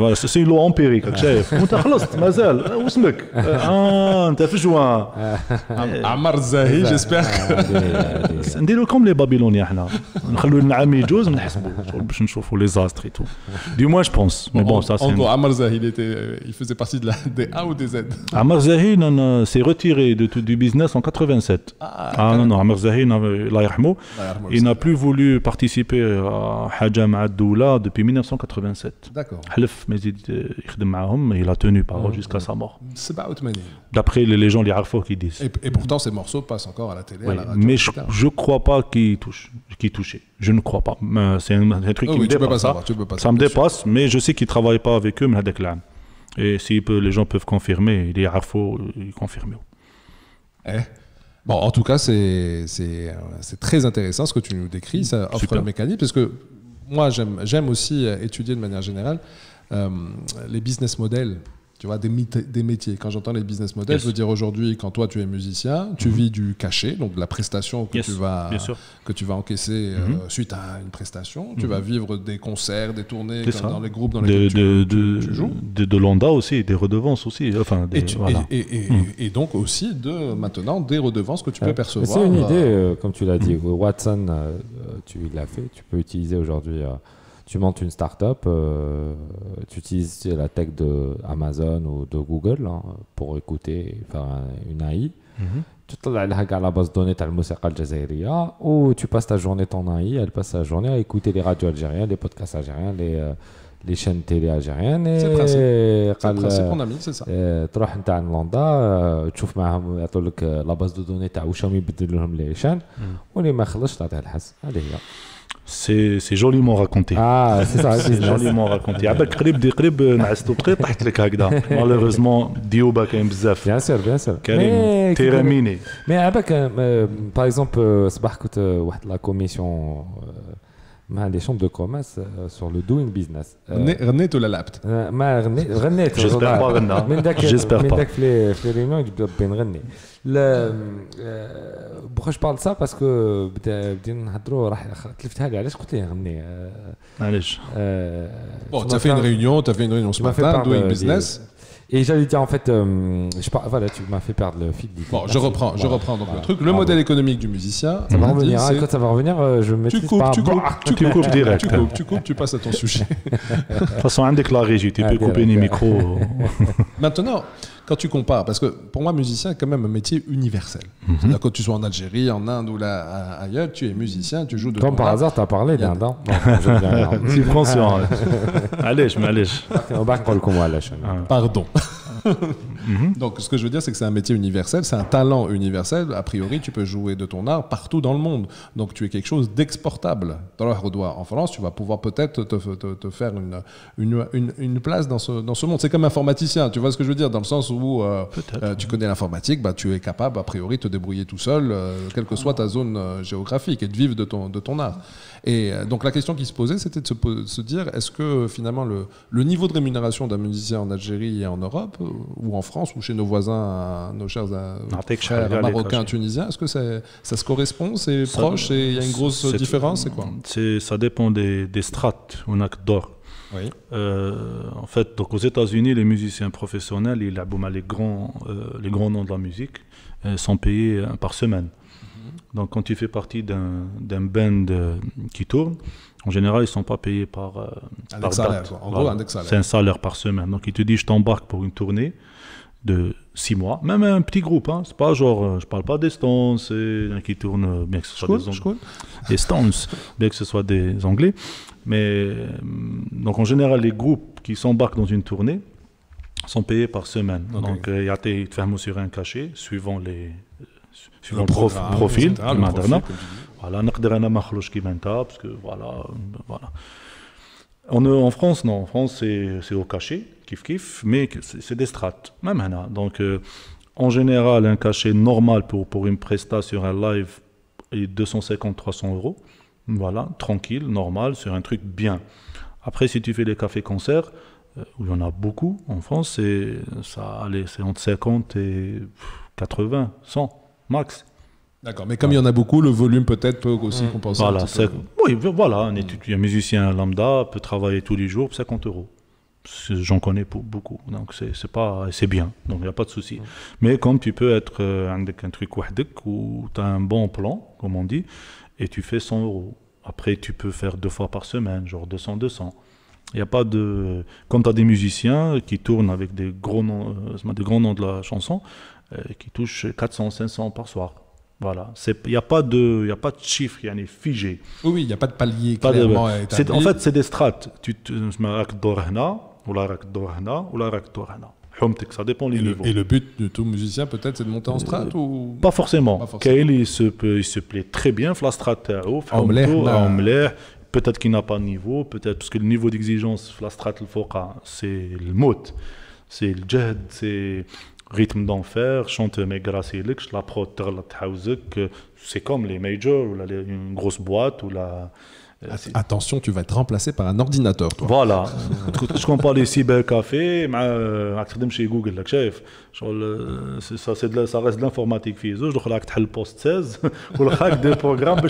Voilà, c'est une loi empirique. شايف وانت خلصت مازال واسمك انت في جوان عمر الزاهي j'espère. نديروا comme les babyloniens احنا نخلوا العام يجوز ونحسبوا باش نشوفوا les astres et tout. Du moins, je pense. Mais bon, ça c'est. Amar Zahi, il faisait partie des A ou des Z. Amar Zahi s'est retiré du business en 87. Non, Amar Zahi, il n'a plus voulu participer à Haja Ma'ad Doula depuis 1987. D'accord. Halef Mazid يخدم معهم, il a tenu parole jusqu'à sa mort. 87. D'après les gens, les Arfos qui disent. Et pourtant, ces morceaux passent encore à la télé, à la radio. Mais je crois pas qu'il touchait. Je ne crois pas. C'est un truc qui me dépasse. Ça me dépasse, mais je sais qu'ils ne travaillent pas avec eux, et si les gens peuvent confirmer, les Arfos, ils confirment. Bon, en tout cas, c'est très intéressant ce que tu nous décris, ça offre le mécanisme, parce que moi, j'aime aussi étudier de manière générale les business models. Tu vois, des métiers. Quand j'entends les business models, je veux dire aujourd'hui, quand toi tu es musicien, tu vis du cachet, donc de la prestation que tu vas encaisser suite à une prestation. Tu vas vivre des concerts, des tournées dans les groupes dans lesquels tu joues. De l'onda aussi, des redevances aussi. Enfin, et donc aussi maintenant des redevances que tu peux percevoir. C'est une idée, comme tu l'as dit. Watson, tu l'as fait. Tu peux utiliser aujourd'hui. Tu montes une start-up, tu utilises la tech de Amazon ou de Google pour écouter, faire une AI. Tu te la à la base de données de la musique algérienne ou tu passes ta journée, ton AI, elle passe sa journée à écouter les radios algériennes, les podcasts algériens, les chaînes télé algériennes. C'est le principe, mon ami, c'est ça. تروح نتاع لوندا تشوف معهم يعطوا لك لا باز دو دوني تاع واش راهم يبدلوا لهم لي شان واللي ما خلصش تعطيه الحس هذه هي. C'est joliment raconté. Ah, c'est ça, c'est joliment raconté. عباك قريب نعستو بقيت طحت لك هكذا. Malheureusement ديوبا كاين بزاف. Bien sûr. كريم تيراميني. Mais عباك par exemple صباح كنت واحد لا كوميسيون مع les chambres de commerce sur le doing business. غنيت ولا لعبت؟ ما غنيت. J'espère pas غنى. من داك في ريونيون جبت نغني. Pourquoi je parle de ça parce que بدينا نهضروا راح تلفتها لي علاش قلت لي نغني. علاش؟ Bon, tu as fait une réunion ce matin, doing business. Et j'allais dire en fait, voilà, tu m'as fait perdre le fil. Bon, je reprends donc le truc. Le modèle économique du musicien. Ça va revenir. Quand ça va revenir, je maîtrise pas. Tu coupes direct. Tu passes à ton sujet. De toute façon, avec la régie, tu peux couper les micros. Maintenant, quand tu compares, parce que pour moi, musicien est quand même un métier universel. C'est-à-dire que tu sois en Algérie, en Inde ou là, ailleurs, tu es musicien, tu joues de Comme par hasard, tu as parlé d'Inde. Je suis conscient. Allez, Pardon. Donc, ce que je veux dire, c'est que c'est un métier universel, c'est un talent universel. A priori, tu peux jouer de ton art partout dans le monde. Donc, tu es quelque chose d'exportable. En France, tu vas pouvoir peut-être te faire une place dans ce monde. C'est comme informaticien, tu vois ce que je veux dire, dans le sens où tu connais l'informatique, bah, tu es capable, a priori, de te débrouiller tout seul, quelle que soit ta zone géographique, et de vivre de ton art. Et donc, la question qui se posait, c'était de se dire, est-ce que finalement, le niveau de rémunération d'un musicien en Algérie et en Europe, ou en France, ou chez nos voisins, nos chers marocains, tunisiens, est-ce que ça se correspond, c'est proche, et il y a une grosse différence, c'est quoi? Ça dépend des strates, on a que d'or. Oui. En fait, donc aux États-Unis, les musiciens professionnels, les grands noms de la musique, sont payés par semaine. Donc quand tu fais partie d'un band qui tourne, en général, ils ne sont pas payés par salaire, date. En gros, un salaire. C'est un salaire par semaine. Donc il te dit, je t'embarque pour une tournée de 6 mois, même un petit groupe, hein. C'est pas genre, je parle pas des Stones qui tournent, bien que ce soit des Stones, bien que ce soit des Anglais, mais donc en général les groupes qui s'embarquent dans une tournée sont payés par semaine. Okay. Donc ils te ferment sur un cachet suivant le profil, voilà, parce que voilà. En France, non. En France, c'est au cachet, kiff, mais c'est des strates, même là. Donc, en général, un cachet normal pour une prestation sur un live est 250-300 €. Voilà, tranquille, normal, sur un truc bien. Après, si tu fais les cafés-concerts, où il y en a beaucoup en France, c'est entre 50 et 80, 100 max. D'accord, mais comme il y en a beaucoup, le volume peut-être peut aussi compenser. Voilà, oui, voilà, un musicien lambda peut travailler tous les jours pour 50 €. J'en connais beaucoup, donc c'est bien, donc il n'y a pas de souci. Mais comme tu peux être avec un truc où tu as un bon plan, comme on dit, et tu fais 100 €. Après, tu peux faire 2 fois par semaine, genre 200. Il n'y a pas de... Comme tu as des musiciens qui tournent avec des grands noms de la chanson, qui touchent 400, 500 par soir. Voilà. Il n'y a pas de chiffre figé. Oui, il n'y a pas de palier clairement établi. En fait, c'est des strates. Ça dépend des niveaux. Et le but de tout musicien, peut-être, c'est de monter en strate ou... Pas forcément. Kael, il se plaît très bien la strate. Peut-être qu'il n'a pas de niveau, peut-être parce que le niveau d'exigence la strate c'est le mot, c'est le jazz, c'est rythme d'enfer, chante mes grâces et la prod c'est comme les majors ou une grosse boîte ou la... Attention, tu vas être remplacé par un ordinateur, toi. Voilà. Je compare les cybercafés, chez Google, ça reste de l'informatique. Je dois le post 16 ou des programmes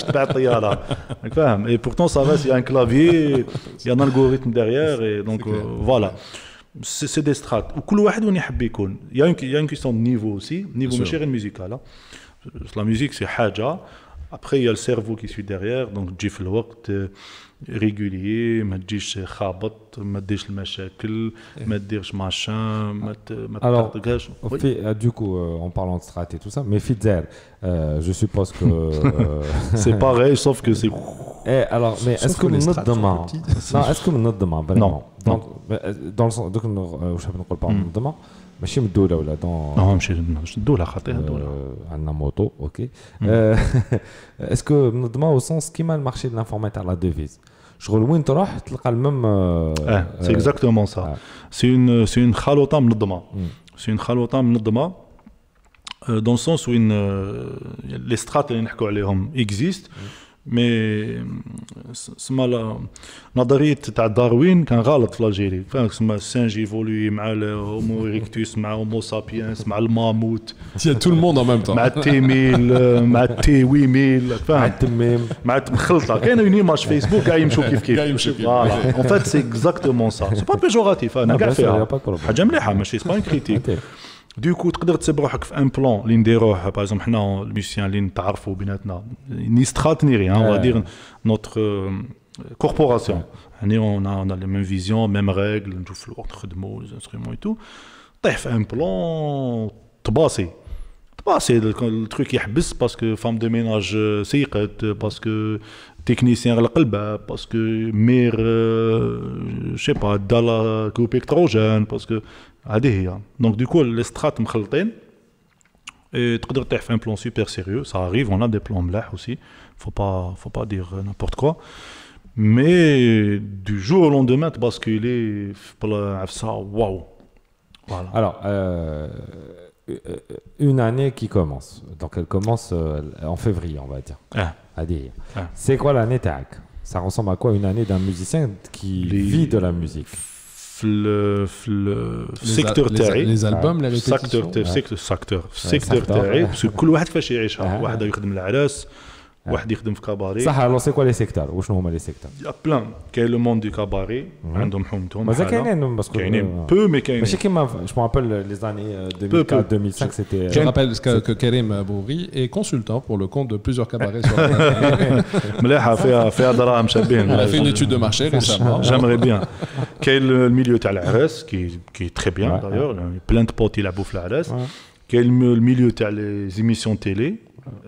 et pourtant, ça reste, il y a un clavier, il y a un algorithme derrière, et donc voilà. C'est des strates. Il y a une question de niveau aussi, niveau musical. La musique, c'est haja. Après, il y a le cerveau qui suit derrière, donc tu fais le وقت régulier, ما تجيش خابط, ما تديرش المشاكل, ما تديرش machin, ما تقدرش. Du coup, en parlant de strat et tout ça, mais Fitzer, je suppose que c'est pareil, sauf que c'est. Alors, mais est-ce que nous demain, est-ce que nous demain vraiment, dans le sens, donc je ne parle pas de demain. ماشي من الدوله ولا دون ماشي الدوله خاطئه الدوله عندنا موطو اوكي اسكو منظمه او سونس كيما المارشي دو لانفورمات على ديفيز شغل وين تروح تلقى المم سي اكزاكتومون سا سي اون خلوطه منظمه سي اون خلوطه منظمه دون سونس وين لي سترات اللي نحكوا عليهم اكزيست مي سما نظريه تاع داروين كان غلط في الجيري فاهم السانج ايفولوي مع الهومو ايريكتوس مع هومو سابينس مع الماموت تي تو الموند ان ميم طون مع التيميل مع التي 8000 فاهم مع التميم مع مخلطه كاينه اون ايماج فيسبوك كاع يمشوا كيف فوالا ان فات سي اكزاكتومون سا سي با بيجوراتيف انا كاع فيها حاجه مليحه ماشي سبا كريتيك دوكو تقدر تصيب روحك في ان بلان اللي نديروه باغ اكزومبل حنا الميوزيان اللي نتعرفوا بيناتنا ني سترات ني ريان اون دير نوتر كوربوراسيون يعني اون ا لي ميم فيزيون ميم ريغل نشوف الوقت نخدموا لي انسترومون اي تو طيح في ان بلون تباصي le truc يحبس باسكو فام دو ميناج سيقت باسكو تكنيسيان غلق الباب باسكو مير شي با دالا كوب الكتروجين باسكو هذه هي دونك دوكو لي سترات مخلطين تقدر تطيح في ان بلون سوبر سيريو ça arrive on a des plans ملاح aussi faut pas dire n'importe quoi mais du jour au lendemain تباسكولي في بلا عفسه واو voilà. Alors une année qui commence. Donc elle commence en février, on va dire. C'est quoi l'année TAC? Ça ressemble à quoi une année d'un musicien qui vit de la musique? secteur تاعي les albums les répétitions secteur تاعي parce que كل واحد فاش يعيشها واحد يخدم العراس واحد يخدم في كاباري صح alors c'est quoi les secteurs وشنو هما les secteurs il y a plein كاين le monde du cabaret عندهم حومتهم مازال كاينين باسكو كاينين peu mais كاينين ماشي كيما je me rappelle les années 2004 2005 c'était je rappelle que Karim Bouri est consultant pour le compte de plusieurs cabarets sur ملاحه فيها دراهم شابين il a fait une étude de marché récemment j'aimerais bien كاين الميليو تاع العراس qui est très bien d'ailleurs plein de potes يلعبوا في العراس كاين الميليو تاع les émissions télé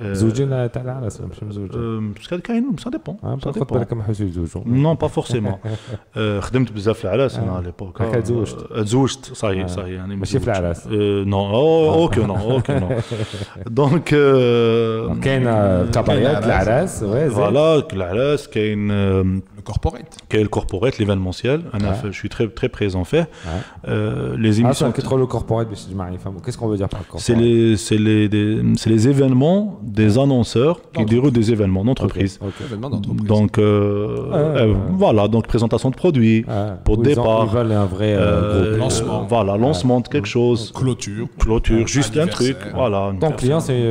زوجين تاع العراس ماشي مزوجين باسكو كاين سا ديبون خد بالك ما حوسوا يزوجوا نون با فورسيمون خدمت بزاف في العراس انا على ليبوك تزوجت صاي يعني ماشي في العراس نو اوكي نو دونك كاين كاباريات العراس فوالا العراس كاين الكوربوريت ليفينمونسيال انا جو سوي تري تري بريزون فيه لي زيميسيون كي تدخل الكوربوريت باش تجمع يفهموا qu'est-ce qu'on veut dire par corporate c'est les événements des annonceurs qui déroulent des événements d'entreprise. Événements d'entreprise. Donc voilà, donc présentation de produits pour départ. Ils veulent un vrai groupe. Lancement. Voilà, lancement de quelque chose. Clôture. Juste un truc. Voilà. Ton client, c'est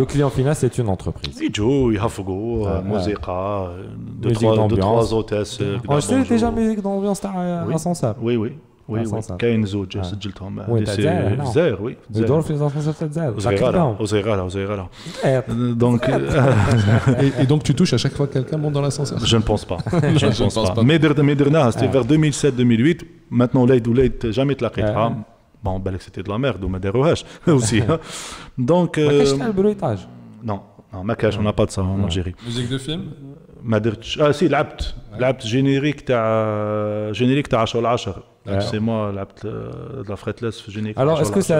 le client final, c'est une entreprise. Idjo, Yafugo, Moseka, deux trois hôtesses. On sait déjà musique d'ambiance ascenseur. Oui. كاين زوج سجلتهم زير وي يدور في الاسانسير تاع الجزائر وزيغاله donc et donc tu touches à chaque fois que quelqu'un monte dans l'ascenseur je ne pense pas mais درناها c'était vers 2007 2008 maintenant ولاد jamais تلاقيتها bon بالك c'était de la merde وما داروهاش aussi donc ما كاينش تاع البرويطاج non ما كاش on n'a pas de ça en Algérie musique de film ما درتش سي لعبت جينيريك تاع 10 c'est moi la fretless générique. Alors est-ce que c'est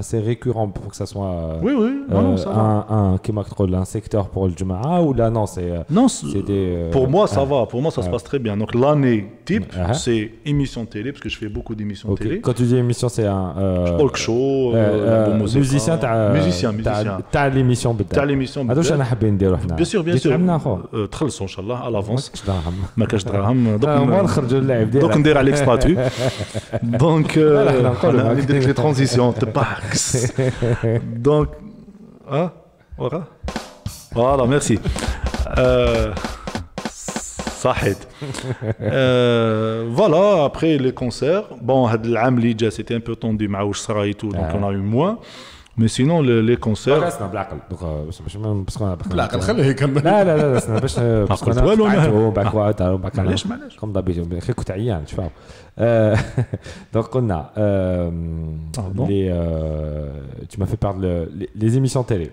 assez récurrent pour que ça soit oui un secteur pour le Jumaa ou là non c'est des pour moi ça va pour moi ça se passe très bien donc l'année type c'est émission télé parce que je fais beaucoup d'émissions télé. Quand tu dis émission c'est un talk show musicien تاع l'émission تاع l'émission هذوش انا حابين نديرو حنا bien sûr تخلصوا ان شاء الله على لافونس ما كاش دراهم ما نخرجوا اللاعب donc ندير عليك ستاتيو دونك ندير لي ترانزيسيون تباكس دونك voilà merci صحيت voilà après les concerts bon هذا العام اللي جا c'était un peu tendu مع واش صرا et tout donc on a eu moins mais sinon les concerts بالعقل باش بالعقل خليه يكمل لا باش معليش كم دابيتو خي كنت عيان شفاو donc قلنا tu m'as fait parler les émissions télé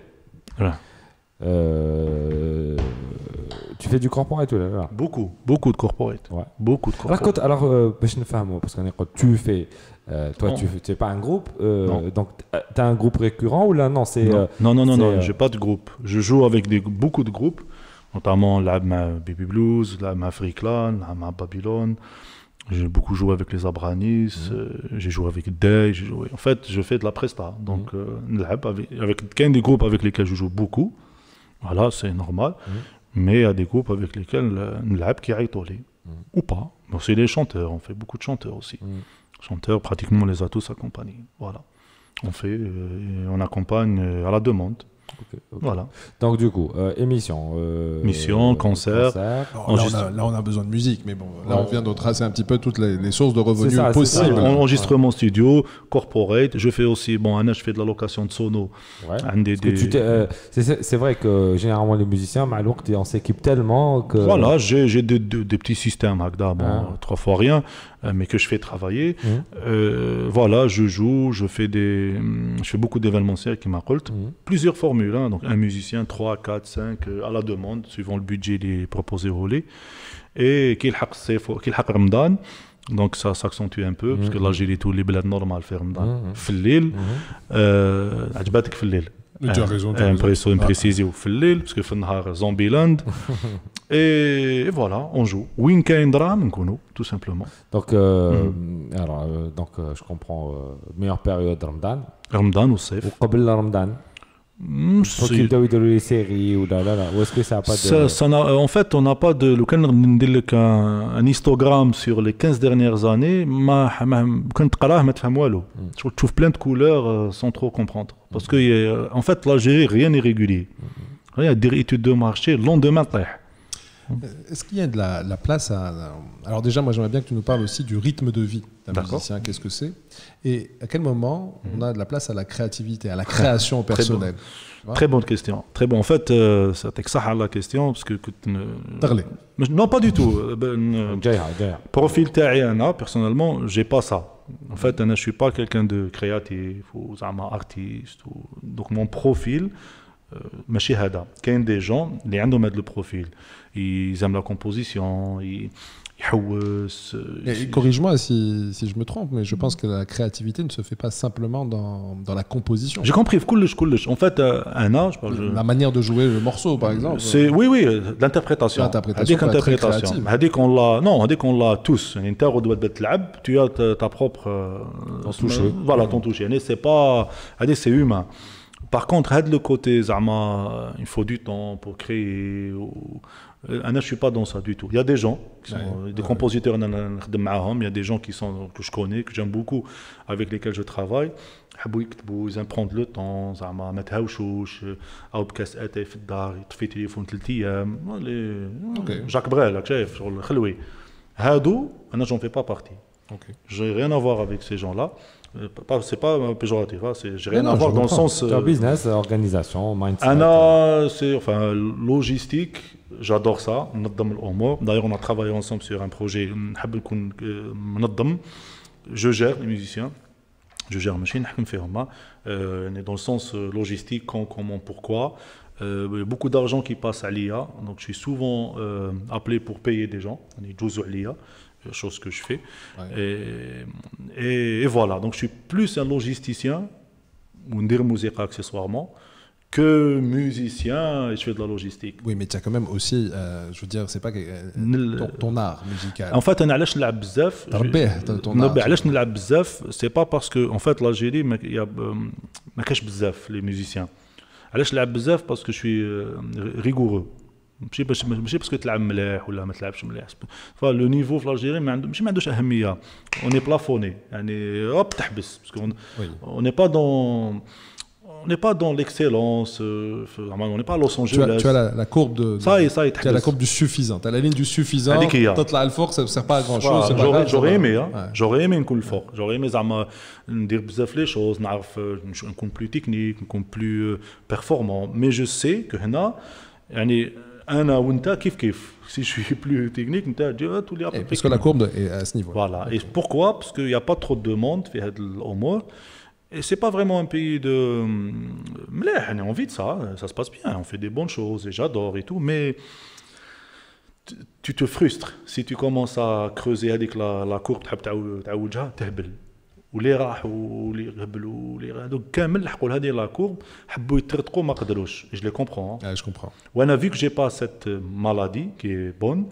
tu fais du corporate ou là beaucoup de corporate beaucoup de corporate alors باش نفهموا parce que tu fais toi tu fais pas un groupe donc tu as un groupe récurrent ou là non c'est non j'ai pas de groupe je joue avec beaucoup de groupes notamment la Baby Blues la Africlan la Babylone j'ai beaucoup joué avec les Abranis j'ai joué avec Day en fait je fais de la presta donc avec des groupes avec lesquels je joue beaucoup voilà c'est normal mais il y a des groupes avec lesquels نلعب qui عيطوا ou pas bon, c'est les chanteurs on fait beaucoup de chanteurs aussi chanteurs pratiquement on les a tous accompagnés voilà on accompagne à la demande. Voilà. Donc du coup, émission, concert. Là, on a besoin de musique, mais bon, là, on vient de tracer un petit peu toutes les sources de revenus possibles. Enregistrement studio, corporate. Je fais aussi, Anna, je fais de la location de sono. C'est vrai que généralement les musiciens, on s'équipe tellement que. Voilà, j'ai des petits systèmes, 3 fois rien. mais que je fais travailler. Voilà, je joue, je fais beaucoup d'événementiels qui m'accoltent. Plusieurs formules, hein, donc un musicien, 3, 4, 5, à la demande, suivant le budget des proposés roulés. Et qu'il haq Ramadan, donc ça s'accentue un peu, parce que l'Algérie, tous les bleds normales fait Ramadan. Fillil, عجباتك fillil. Tu as raison. Une précision fillil, parce que fennahar Zombieland. Et voilà, on joue. Win kain dram, tout simplement. Donc, je comprends. Meilleure période Ramadan. Ramadan ou Sef. Ou قبل Ramadan. Faut qu'ils doivent les séries ou là. Ou est-ce que ça n'a pas de... En fait, on n'a pas de... un histogramme sur les 15 dernières années, quand tu trouves plein de couleurs sans trop comprendre. Parce que, en fait, l'Algérie, rien n'est régulier. Il y a des études de marché, le lendemain, est-ce qu'il y a de la place à... Alors déjà, moi j'aimerais bien que tu nous parles aussi du rythme de vie d'un musicien, qu'est-ce que c'est? Et à quel moment on a de la place à la créativité, à la création personnelle? Très bonne question. Très bon. En fait, ça t'exagère la question parce que... Non, pas du tout. Profil taïana, personnellement, j'ai pas ça. En fait, je suis pas quelqu'un de créatif ou artiste. Donc mon profil... ماشي هذا كاين des gens اللي عندهم هذا البروفيل ils aiment la composition يحوس. Corrige-moi si je me trompe, mais je pense que la créativité ne se fait pas simplement dans la composition. J'ai compris كلش. En fait la manière de jouer le morceau par exemple. C'est oui l'interprétation. هذيك on l'a tous. انت غدوه تلعب tu as ta propre voilà ton toucher. C'est pas c'est humain. Par contre, le côté il faut du temps pour créer. Je ne suis pas dans ça du tout. Il y a des gens, des compositeurs, il y a des gens que je connais, que j'aime beaucoup, avec lesquels je travaille. Ils aiment prendre le temps, ما تهاوشوش أو بكاسات في الدار يطفي تليفون 3 أيام. Jacques Brel, شايف شغل خلوي. هادو أنا j'en fais pas partie. J'ai rien à voir avec ces gens-là. C'est pas péjoratif, j'ai rien à voir dans le sens business, organisation, mindset. C'est logistique, j'adore ça. D'ailleurs, on a travaillé ensemble sur un projet. Je gère les musiciens, je gère machine, dans le sens logistique, quand, comment, pourquoi. Beaucoup d'argent qui passe à l'IA, donc je suis souvent appelé pour payer des gens. Chose que je fais. Et voilà, donc je suis plus un logisticien, ou dire musique accessoirement, que musicien et je fais de la logistique. Oui, mais tu as quand même aussi, je veux dire, c'est pas ton art musical. En fait, علاش نلعب بزاف علاش نلعب بزاف c'est pas parce que en fait l'Algérie ما كاش بزاف les musiciens. علاش نلعب بزاف parce que je suis rigoureux. ماشي parce que تلعب مليح ولا ما تلعبش مليح. فلو نيفو في الجزائر ما عندوش اهميه. On est plafonné. يعني هوب تحبس parce qu'on on n'est pas dans l'excellence. On n'est pas à Los Angeles. Tu as la courbe de tu as la courbe du suffisant. Tu as la ligne du suffisant. تطلع الفوق ça ne sert pas à grand chose. J'aurais aimé نكون الفوق. J'aurais aimé زعما ندير بزاف les choses, نعرف نكون plus technique, نكون plus performant. Mais je sais que هنا يعني أنا وأنت كيف si je suis plus technique أنت تولي après. Parce que la courbe est à ce niveau. Voilà. Et pourquoi? Parce qu'il n'y a pas trop de demande في هاد الأمور. Et c'est pas vraiment un pays de مليح. On a envie de ça se passe bien, on fait des bonnes choses et j'adore et tout, mais tu te frustres si tu commences à creuser avec la courbe تحب تعوجها تهبل. ولي راحوا ولي غبلوا ولي هذوك كامل لحقوا لهذه لا كورب حبوا يترتقوا ما قدروش. Je les comprends. Je comprends. وانا vu que j'ai pas cette maladie qui est bonne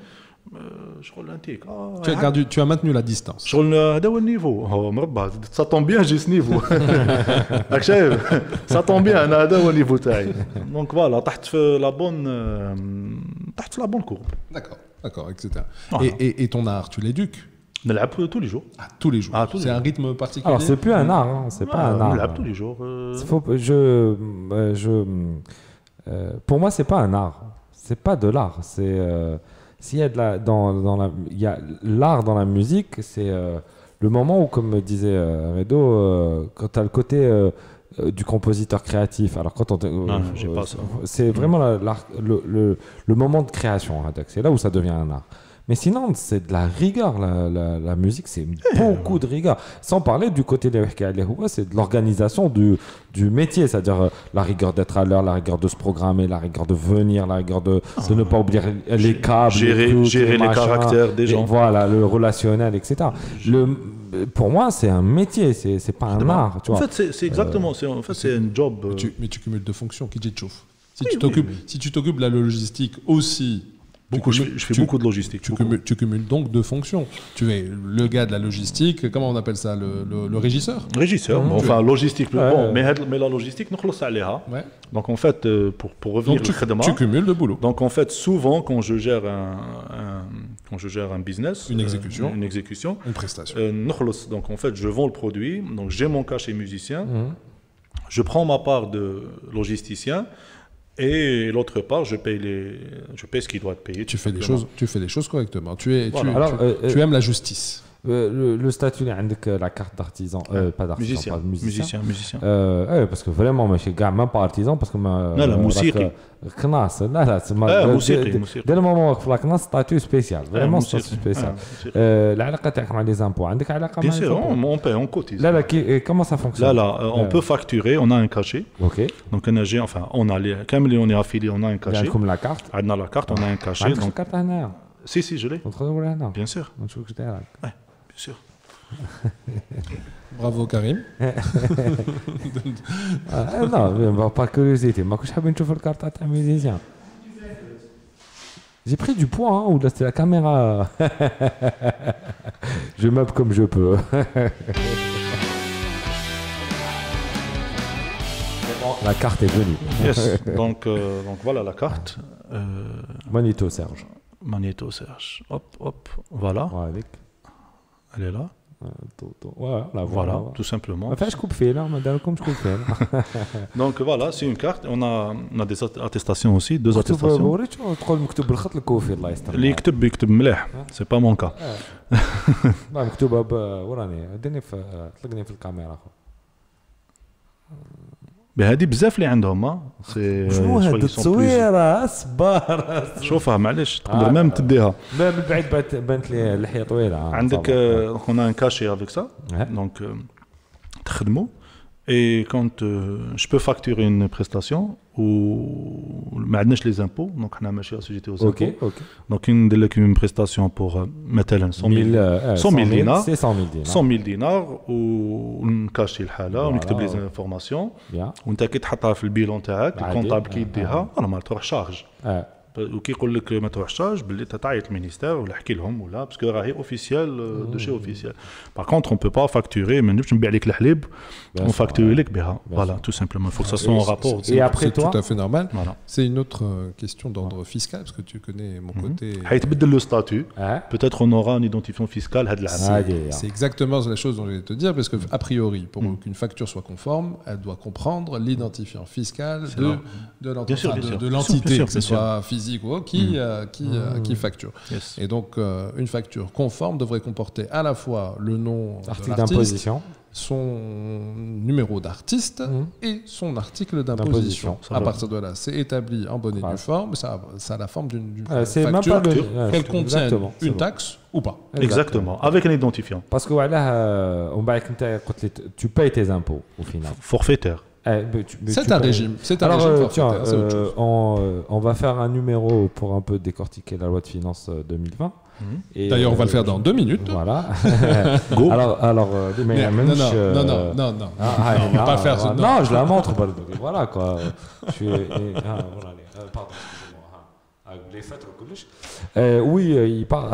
شغل انتيك tu as maintenu la distance. شغل هذا هو النيفو مربع ça tombe bien j'ai ce niveau. راك شايف ça tombe bien انا هذا هو النيفو تاعي. Donc voilà طحت في la bonne courbe. D'accord, etc. Et ton art, tu l'éduques? نلعب tous les jours. Tous les jours. C'est un rythme particulier. Alors c'est plus un art, c'est pas un art. نلعب tous les jours. Pour moi c'est pas un art, c'est pas de l'art, c'est s'il y a il y a l'art dans la musique, c'est le moment où, comme me disait Redo, quand tu as le côté du compositeur créatif. Alors quand j'ai pas ça. C'est vraiment le moment de création, c'est là où ça devient un art. Mais sinon, c'est de la rigueur. La musique, c'est beaucoup de rigueur. Sans parler du côté de c'est de l'organisation du métier, c'est-à-dire la rigueur d'être à l'heure, la rigueur de se programmer, la rigueur de venir, la rigueur de ne pas oublier les câbles, gérer les caractères des gens. Voilà, le relationnel, etc. Pour moi, c'est un métier, c'est pas un art. Tu vois. En fait, c'est exactement, c'est un job. Mais tu cumules deux fonctions, qui dit chauffe. Si tu t'occupes de la logistique aussi. Je fais beaucoup de logistique. Tu cumules donc deux fonctions. Tu es le gars de la logistique, comment on appelle ça, le régisseur. Régisseur, enfin logistique. Bon, mais la logistique, nous allons. Donc en fait, pour revenir au khadama, tu cumules le boulot. Donc en fait, souvent quand je gère un business, une exécution, une prestation. Donc en fait, je vends le produit. Donc j'ai mon cachet musicien. Je prends ma part de logisticien. Et l'autre part, je paye ce qui doit être payé. Tu fais les choses correctement. Tu aimes la justice. Le statut, la carte d'artisan, pas d'artisan, musicien. Parce que vraiment, je suis même pas artisan parce que la musique. Dès le moment où la statut spécial, vraiment statut spécial. L'alaqat avec les impôts, عندك علاقة bien sûr, on paie, on cotise. Là, comment ça fonctionne? Là, on peut facturer, on a un cachet. Ok. Donc comme on est affilié, on a un cachet. Comme la carte. On a la carte, on a un cachet. Donc carte هنا. Si, je l'ai. Bien sûr. Ouais, bien sûr. Bravo Karim. Non, par curiosité, moi je veux voir la carte à musicien. J'ai pris du poids, hein, ou là c'est la caméra. Je meuble comme je peux. La carte est venue. Yes. Donc voilà la carte. Magnéto Serge. Hop, voilà. Elle est là. Voilà, tout simplement. Donc voilà, c'est une carte. On a des attestations aussi, 2 attestations. يكتب مليح. C'est pas mon cas. بهذه بزاف اللي عندهم شنو هاد التصويره اصبر شوفها معليش تقدر ميم تديها من بعيد بانت لي اللحيه طويله عندك هنا ان كاشي افيك سا دونك تخدموا et quand je peux facturer une prestation ou ما عندناش les impôts donc حنا ماشي assujettis aux impôts donc ندير لك une prestation pour مثلا 100 000 دينار 100 000 دينار ونكاشي الحاله ونكتب لي انفورماسيون وانت كي تحطها في البيلون تاعك الكونطابل كي يديها راه ما تروح شارج وكي يقول لك ما تروحش شارج باللي تعيط للمينيستير ولا احكي لهم ولا باسكو راهي اوفيسيال دو شي اوفيسيال باغ كونطر اون بو با فاكتوري ما نجمش نبيع لك الحليب ونفاكتوري لك بها فوالا tout simplement faut que ça soit en rapport et après toi tout à fait normal c'est une autre question d'ordre fiscal parce que tu connais mon côté حيتبدل le statut peut-être on aura un identifiant fiscal هاد العام c'est exactement la chose dont je vais te dire parce que a priori pour qu'une facture soit conforme elle doit comprendre l'identifiant fiscal de l'entité que ce soit physique ou qui facture. Yes. Et donc, une facture conforme devrait comporter à la fois le nom article d'imposition, son numéro d'artiste et son article d'imposition. À partir de là, c'est établi en bonne et due forme. Ça a la forme d'une facture qu'elle contient une taxe ou pas. Exactement, avec un identifiant. Parce que voilà, tu payes tes impôts au final. Forfaitaire. C'est un régime. Alors, tiens, on va faire un numéro pour un peu décortiquer la loi de finances 2020. D'ailleurs, on va le faire dans 2 minutes. Voilà. Go. Alors, non. On va pas faire ça. Non, je la montre. Voilà quoi. Pardon. Les fêtes, oui, il parle.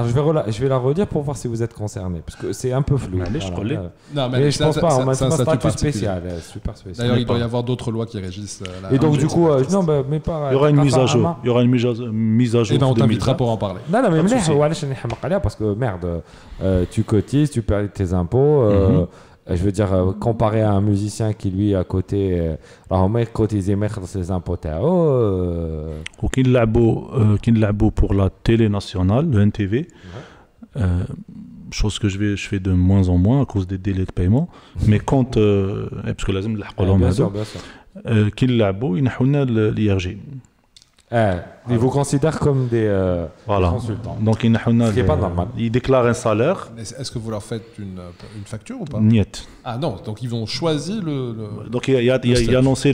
Je vais la redire pour voir si vous êtes concerné, parce que c'est un peu flou. Mais je pense pas. On m'a dit un statut spécial, super spécial. D'ailleurs, il doit y avoir d'autres lois qui régissent. Et donc du coup, non, mais pas. Il y aura une mise à jour. Il y aura une mise à jour. Et ben, on t'invitera pour en parler. Non, mais parce que merde, tu cotises, tu payes tes impôts. Je veux dire, comparé à un musicien qui, lui, à côté, راهم يكوتيزي ما يخلص les impôts تاعو. وكي نلعبوا pour la télé nationale, le NTV, chose que je fais de moins en moins à cause des délais de paiement, mais quand parce que لازم نلحقوا لهم هذا كي نلعبوا ينحوا لنا l'IRG. Ils vous considèrent comme des voilà. consultants. Donc, ce qui n'est pas normal. Ils déclarent un salaire. Est-ce que vous leur faites une facture ou pas? Niet. Ah non, donc ils vont choisir le Donc, il a annoncé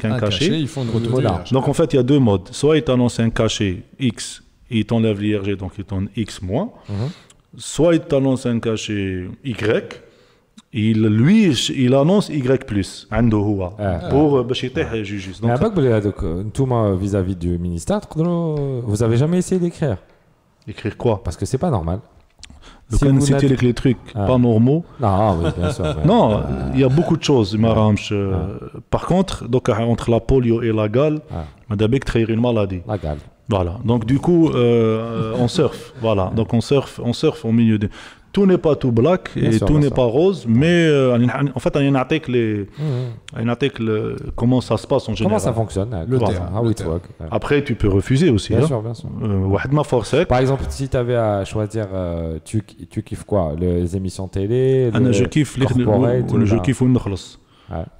qu'un cachet. Ils font une retenue. Donc, en fait, il y a deux modes. Soit il t'annonce un cachet X, il t'enlève l'IRG, donc il t'en X moins. Soit il t'annonce un cachet Y, il annonce Y+, عنده هو pour باش يطيح جوجيس. Donc نتوما vis-à-vis du ministère, vous avez jamais essayé d'écrire? Écrire quoi? Parce que c'est pas normal. Donc on cite les trucs pas normaux. Non, oui, bien sûr. Non, il y a beaucoup de choses. Par contre, donc entre la polio et la gale, madame créer une maladie. La gale. Voilà. Donc du coup, on surfe. Voilà. Donc on surfe au milieu de. Tout n'est pas tout black et tout n'est pas rose, mais en fait, on attaque comment ça se passe en général. Comment ça fonctionne? Après, tu peux refuser aussi. Bien sûr, bien sûr. Par exemple, si tu avais à choisir, tu kiffes quoi? Les émissions télé, je kiffe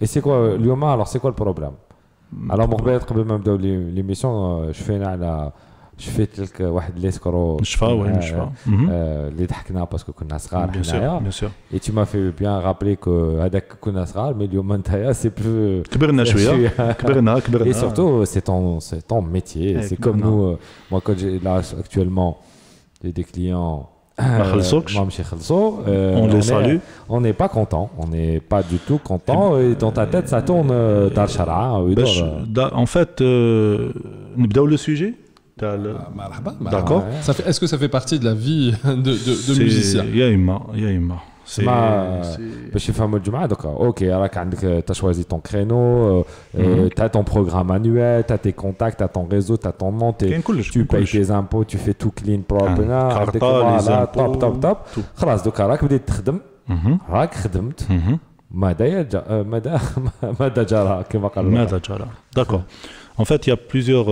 Et c'est quoi, Lyoma, alors c'est quoi le problème? Alors, mon père, même dans l'émission, je fais quelques واحد l'escroc اللي ضحكنا parce que كنا صغار bien sûr. Et tu m'as fait bien rappeler que هذاك كنا صغار mais اليوم نتايا c'est plus كبرنا شويه كبرنا et surtout c'est ton métier. C'est comme nous, moi quand j'ai là actuellement des clients on les salue. On n'est pas content, on n'est pas du tout content et dans ta tête ça tourne en fait نبداو le sujet. D'accord. Est-ce que ça fait partie de la vie de musicien? يا إما باش يفهموا الجماعه دوكا اوكي راك عندك تا شوازي ton créneau, t'as ton programme annuel, t'as tes contacts, t'as ton réseau, t'as ton nom, tu payes tes impôts, tu fais tout clean propre voilà top خلاص دوكا راك بديت تخدم راك خدمت ماذا جرى كما قال ماذا جرى. D'accord. En fait, il y a plusieurs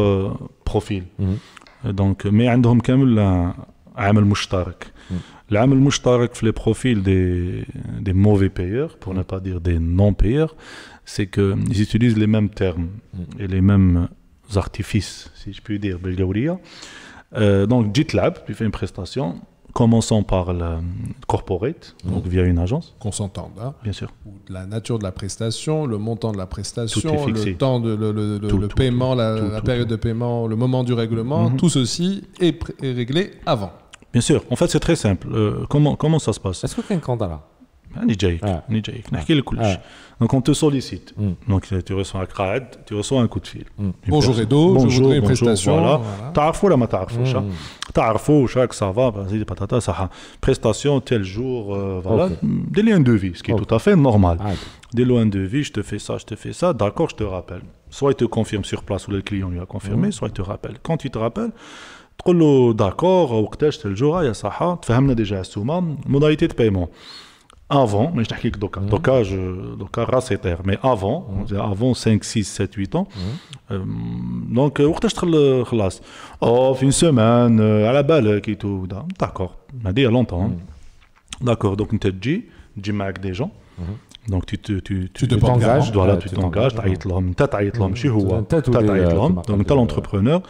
profils. Donc, mais عندهم كامل عامل مشترك. العامل المشترك في les profils des mauvais payeurs, pour ne pas dire des non-payeurs, c'est qu'ils utilisent les mêmes termes et les mêmes artifices, si je puis dire, بالجورية. Donc, JITLAB, tu fais une prestation. Commençons par le corporate, donc via une agence. Qu'on s'entende, hein. Bien sûr. La nature de la prestation, le montant de la prestation, tout est fixé. Le temps de le paiement, la période de paiement, le moment du règlement, tout ceci est réglé avant. Bien sûr. En fait, c'est très simple. Comment ça se passe? Est-ce que tu as un candidat là? Donc on te sollicite. Donc tu reçois un CRAD, tu reçois un coup de fil. Bonjour Edo, je voudrais une prestation. Voilà. تعرفوا ولا ما تعرفوش؟ تعرفوا chaque ça va, vas-y patata ça. Prestation tel jour, voilà. Dès un devis, ce qui est tout à fait normal. Dès un devis, je te fais ça, d'accord, je te rappelle. Soit il te confirme sur place ou le client lui a confirmé, soit il te rappelle. Quand il te rappelle, تقول له d'accord, وقتاش tel jour يا صحة، تفهمنا déjà السومة، modalité de paiement. Avant, mais je t'explique Doka racetaire, mais avant 5, 6, 7, 8 ans, donc, وقتاش تدخل خلاص؟ في une semaine, à la balle, et tout, d'accord, m'a dit il y a longtemps, d'accord, donc tu معك des gens, donc tu t'engages, voilà, tu t'engages, تعيط لهم، انت تعيط لهم، ماشي هو، انت تعيط لهم، donc انت l'entrepreneur,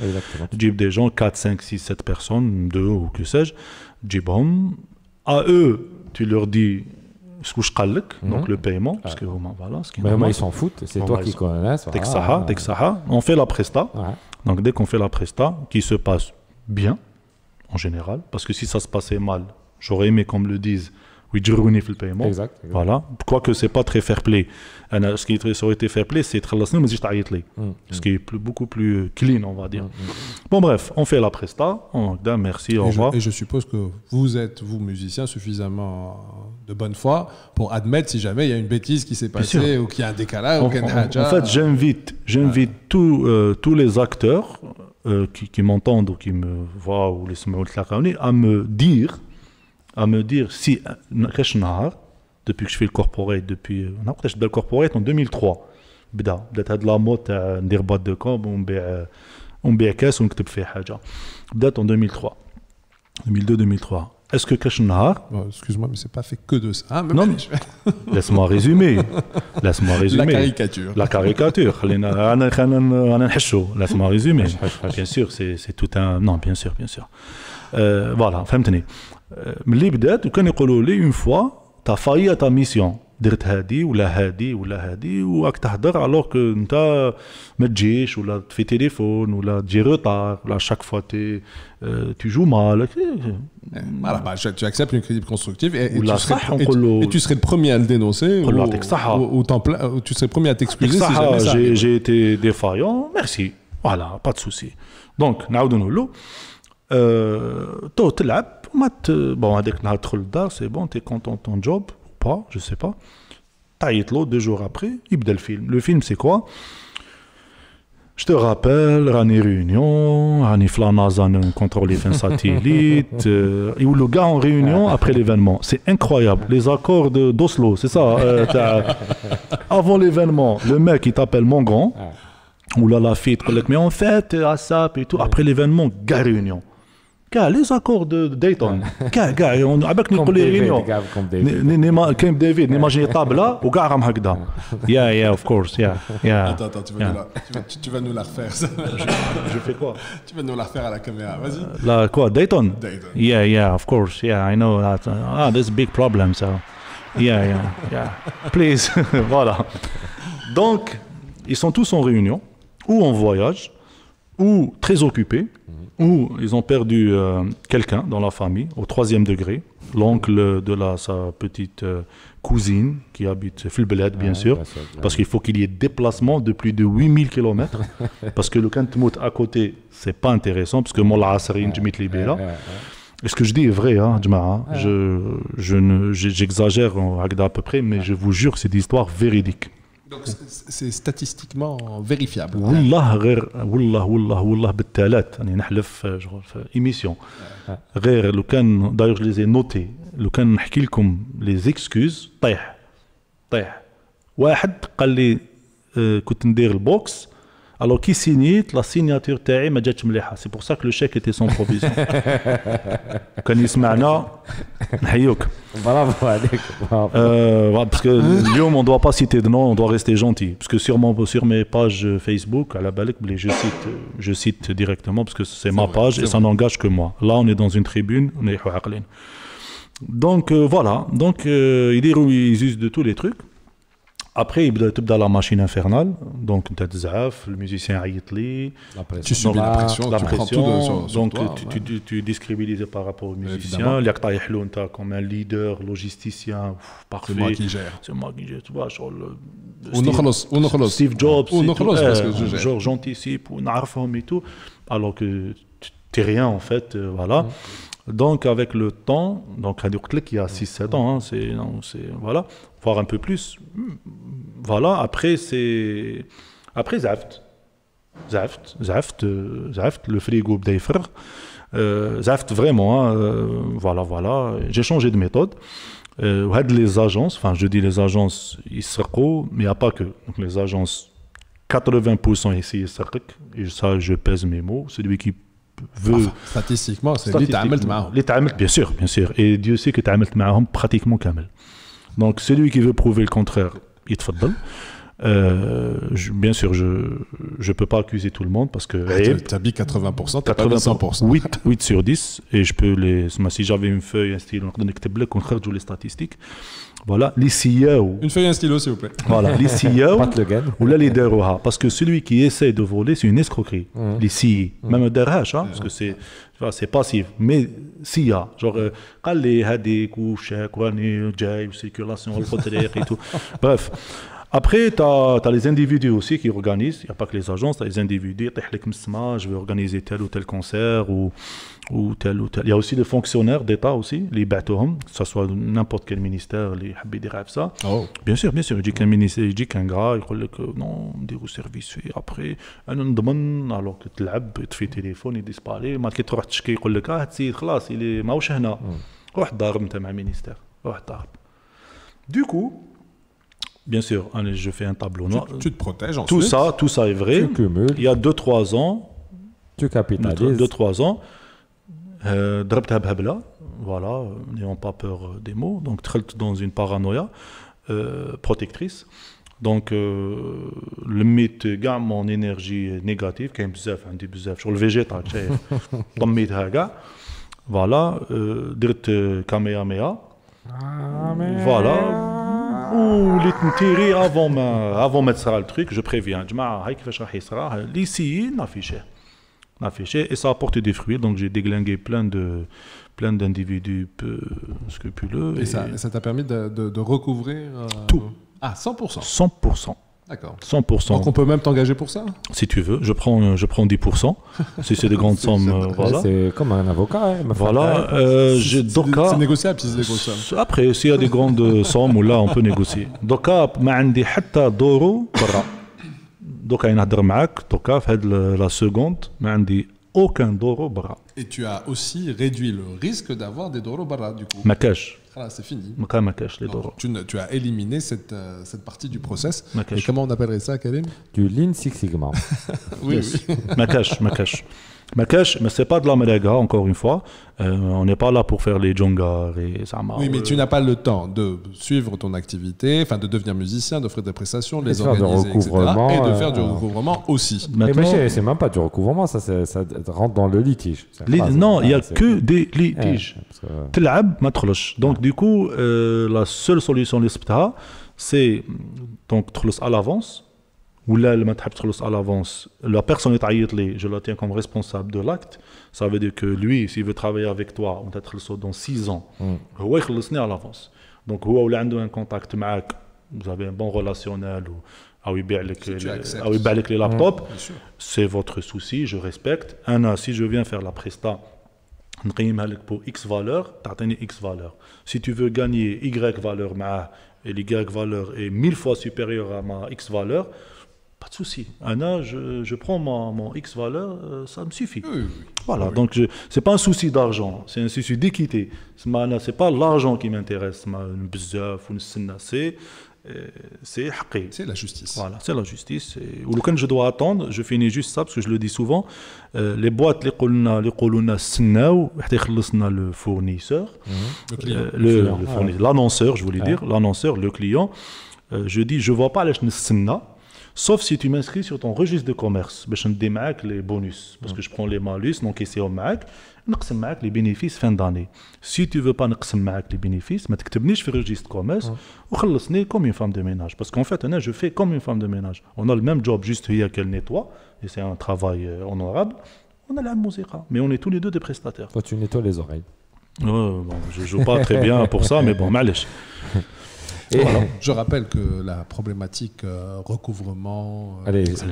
تجيب des gens, 4, 5, 6, 7 personnes, 2 ou que sais-je, تجيبهم, à eux, tu leur dis ce que je قال donc le paiement, parce que voilà, ce qui mais ils s'en foutent, c'est toi qui connais. Dès que ça, on fait la presta. Donc dès qu'on fait la presta, qui se passe bien en général, parce que si ça se passait mal, j'aurais aimé qu'on me le dise. Oui, Djirouni fait le paiement. Exact. Voilà. Quoique c'est pas très fair play. Ce qui aurait été fair play, c'est ce qui est beaucoup plus clean, on va dire. Bon, bref, on fait la presta. Merci, au revoir. Et je suppose que vous êtes, vous, musiciens, suffisamment de bonne foi pour admettre si jamais il y a une bêtise qui s'est passée ou qu'il y a un décalage. En fait, j'invite tous les acteurs qui m'entendent ou qui me voient ou les à me dire si depuis que je fais le corporate depuis le corporate en 2003 بدات هاد لا مود تاع ندير بات دو كوم ونبيع كاس ونكتب فيه حاجه بدات en 2003 2002 2003 est-ce que كاش نهار excuse-moi mais c'est pas fait que de ça hein, non laisse-moi résumer la caricature خلينا انا نحشو laisse-moi résumer bien sûr c'est tout un non bien sûr voilà فهمتني ملي بدات وكان يقولوا لي une fois t'as failli à ta mission درت هادي ولا هادي وراك تهضر الوغ كو انت ما تجيش ولا في تليفون ولا تجي روطار ولا شاك فوا tu joues mal. Voilà, bah, tu acceptes une critique constructive et tu serais le premier à le dénoncer ou tu serais le premier à t'excuser si jamais ça arrive. J'ai été défaillant, merci. Voilà, pas de souci. Donc, نعاودو نقولو تو تلعب bon هذاك النهار تدخل للدار c'est bon t'es content de ton job ou pas, je sais pas. تعيط له 2 jours après, يبدا الفيلم. Le film c'est quoi? Je te rappelle, راني réunion, راني في la NASA contrôler fin satellite, et où le gars en réunion après l'événement. C'est incroyable. Les accords d'Oslo, c'est ça. Avant l'événement, le mec il t'appelle mon grand, ou là la fille, mais en fait, ASAP et tout. Après l'événement, gars réunion. Les accords de Dayton. On a avec les réunions. Camp David, n'imagine table là, ou gars ram hakda. Yeah, of course, yeah. Attends, tu vas nous la refaire. Je fais quoi? Tu vas nous la refaire à la caméra. Vas-y. La quoi? Dayton. Yeah, of course. Yeah, I know that. There's a big problem, so. Yeah. Please, voilà. Donc, ils sont tous en réunion, ou en voyage, ou très occupés. Où ils ont perdu quelqu'un dans la famille, au 3e degré, l'oncle de sa petite cousine qui habite Filbeled, bien sûr, parce qu'il faut qu'il y ait déplacement de plus de 8000 km, parce que le Kantmout à côté, c'est pas intéressant, parce que Molla Asrin, Jmit Libera. Et ce que je dis est vrai, hein, Jma'a. J'exagère à peu près, mais je vous jure que c'est des histoires véridiques. Donc c'est statistiquement vérifiable. والله بالثلاث يعني نحلف في ايميسيون غير لو كان داير لي زي نوتي لو كان نحكي لكم لي زيكسكوز طيح واحد قال لي كنت ندير البوكس alors qui signait la signature تاعي ما جاتش مليحه c'est pour ça que le chèque était sans provision كان يسمعنا نحيوك bravo عليك parce que اليوم on doit pas citer de nom on doit rester gentil parce que sur mes pages Facebook à la balek je cite directement parce que c'est ma page et ça n'engage que moi là on est dans une tribune on est عاقلين donc voilà donc ils usent de tous les trucs. Après, il y a la machine infernale, donc le musicien عيط لي, tu subis la pression, tu prends tout sur donc toi, tu es décrédibilisé par rapport au musicien. Il y a طايح له انت comme un leader, logisticien, parfait. C'est moi qui gère. C'est moi qui gère, tu vois, genre Steve Jobs, parce que je gère. genre j'anticipe ou نعرفهم et tout, alors que tu es rien en fait, voilà. Donc avec le temps, donc il y a 6-7 ans, hein, c'est voilà, voire un peu plus. Voilà, après Zaft, le frigo d'Eifer, Zaft vraiment, hein, voilà, j'ai changé de méthode. Les agences, enfin je dis les agences, ils seront, mais il n'y a pas que. Donc les agences, 80% ici ils seront, et ça je pèse mes mots, celui qui veut statistiquement c'est اللي تعاملت معهم bien sûr et Dieu sait que تعاملت معهم pratiquement كامل donc celui qui veut prouver le contraire يتفضل bien sûr je peux pas accuser tout le monde parce que t'as dit 80% t'as pas dit 100% 8 sur 10 et je peux si j'avais une feuille un stylo نقدر نكتب لك ونخرجوا les statistiques. Voilà, les CEO. Une feuille et un stylo, s'il vous plaît. Voilà, les CEO. Ou là, les DROH. Parce que celui qui essaie de voler, c'est une escroquerie. Les CI. Même DRH, hein, parce que c'est passif. Mais SIA. Genre, قال لي هذيك وشاك وراني جاي وسيركولاسيون والخطريق et tout. Bref. Après, tu as les individus aussi qui organisent. Il n'y a pas que les agences, tu as les individus. Je vais organiser tel ou tel concert ou tel ou tel. Il y a aussi les fonctionnaires d'État aussi, les bateaux, que ce soit n'importe quel ministère, les habits ça. Oh. Bien sûr. Il dit qu'un ministère, il dit qu'un gars, il dit que non, on dit au service. Après, on demande, alors que tu l'as, tu fais téléphone, il disparaît. Mais quand tu vas te il dit que il est ماهوش هنا. روح دار نتا مع ministère. روح دار. Du coup, bien sûr, je fais un tableau noir. Tu te protèges ensuite. Tout ça est vrai. Tu cumules. Il y a 2-3 ans. Tu capitalises. 2-3 ans. ضربتها بهبله voilà n'ayant pas peur des mots donc دخلت dans une paranoïa protectrice donc لميت كاع mon énergie négative كاين بزاف عندي بزاف شغل فيجيتال شايف طميتها كاع voilà درت كامياميا voilà وليت نتيري avant ما تصرا التريك جو بريفيان جماعه هاي كيفاش راح يصرا لي سي نافيشي et ça a porté des fruits donc j'ai déglingué plein d'individus peu scrupuleux et ça t'a permis de recouvrir tout 100%. 100%. D'accord. 100%. Donc on peut même t'engager pour ça? Si tu veux, je prends 10%. Si c'est des grandes sommes, voilà. C'est comme un avocat. Voilà. C'est négociable si c'est des grosses sommes. Après, s'il y a des grandes sommes, là, on peut négocier. Doka, ما عندي حتى دورو برا. دوكا نهضر معاك دوكا في هاد la seconde ما عندي aucun doro برا. Et tu as aussi réduit le risque d'avoir des doros barra du coup. ما كاش. Ah, c'est fini. ما كاش les doros. Tu as éliminé cette partie du process. Et comment on appellerait ça, Karim? Du Lean Six Sigma. Oui. ما كاش. Mais c'est pas de la mélaga, encore une fois. On n'est pas là pour faire les djongars et ça. Oui, mais tu n'as pas le temps de suivre ton activité, enfin de devenir musicien, d'offrir des prestations, les organiser, etc. Et de faire du recouvrement aussi. Mais c'est même pas du recouvrement, ça rentre dans le litige. Non, il n'y a que des litiges. Donc du coup, la seule solution c'est donc à l'avance. Ou là, à l'avance, la personne est taillée, je la tiens comme responsable de l'acte. Ça veut dire que lui, s'il veut travailler avec toi, on va être dans 6 ans. Il est à l'avance. Donc, il a un contact avec vous avez un bon relationnel, ou avec les laptops, c'est votre souci, je respecte. Si je viens faire la presta, pour X valeur, tu as X valeur. Si tu veux gagner Y valeur, et l'Y valeur est 1000 fois supérieure à ma X valeur, pas de souci. Je prends mon X valeur, ça me suffit. Oui. Voilà, donc c'est pas un souci d'argent, c'est un souci d'équité. C'est pas l'argent qui m'intéresse, c'est la justice. Voilà, c'est la justice. Ou le cas je dois attendre, je finis juste ça parce que je le dis souvent. Les boîtes, le fournisseur, l'annonceur, je voulais dire, l'annonceur, le client. Je dis, je vois pas les sauf si tu m'inscris sur ton registre de commerce, je me démarque les bonus, parce que je prends les malus, donc ici au MAC, les bénéfices fin d'année. Si tu veux pas les bénéfices, mais tu ne fais le registre de commerce, ou comme une femme de ménage. Parce qu'en fait, je fais comme une femme de ménage. On a le même job, juste qu'elle nettoie, et c'est un travail honorable. On a la musique, mais on est tous les deux des prestataires. Toi, tu nettoies les oreilles. Je joue pas très bien pour ça, mais bon, malèche. Et voilà. Je rappelle que la problématique recouvrement, etc.,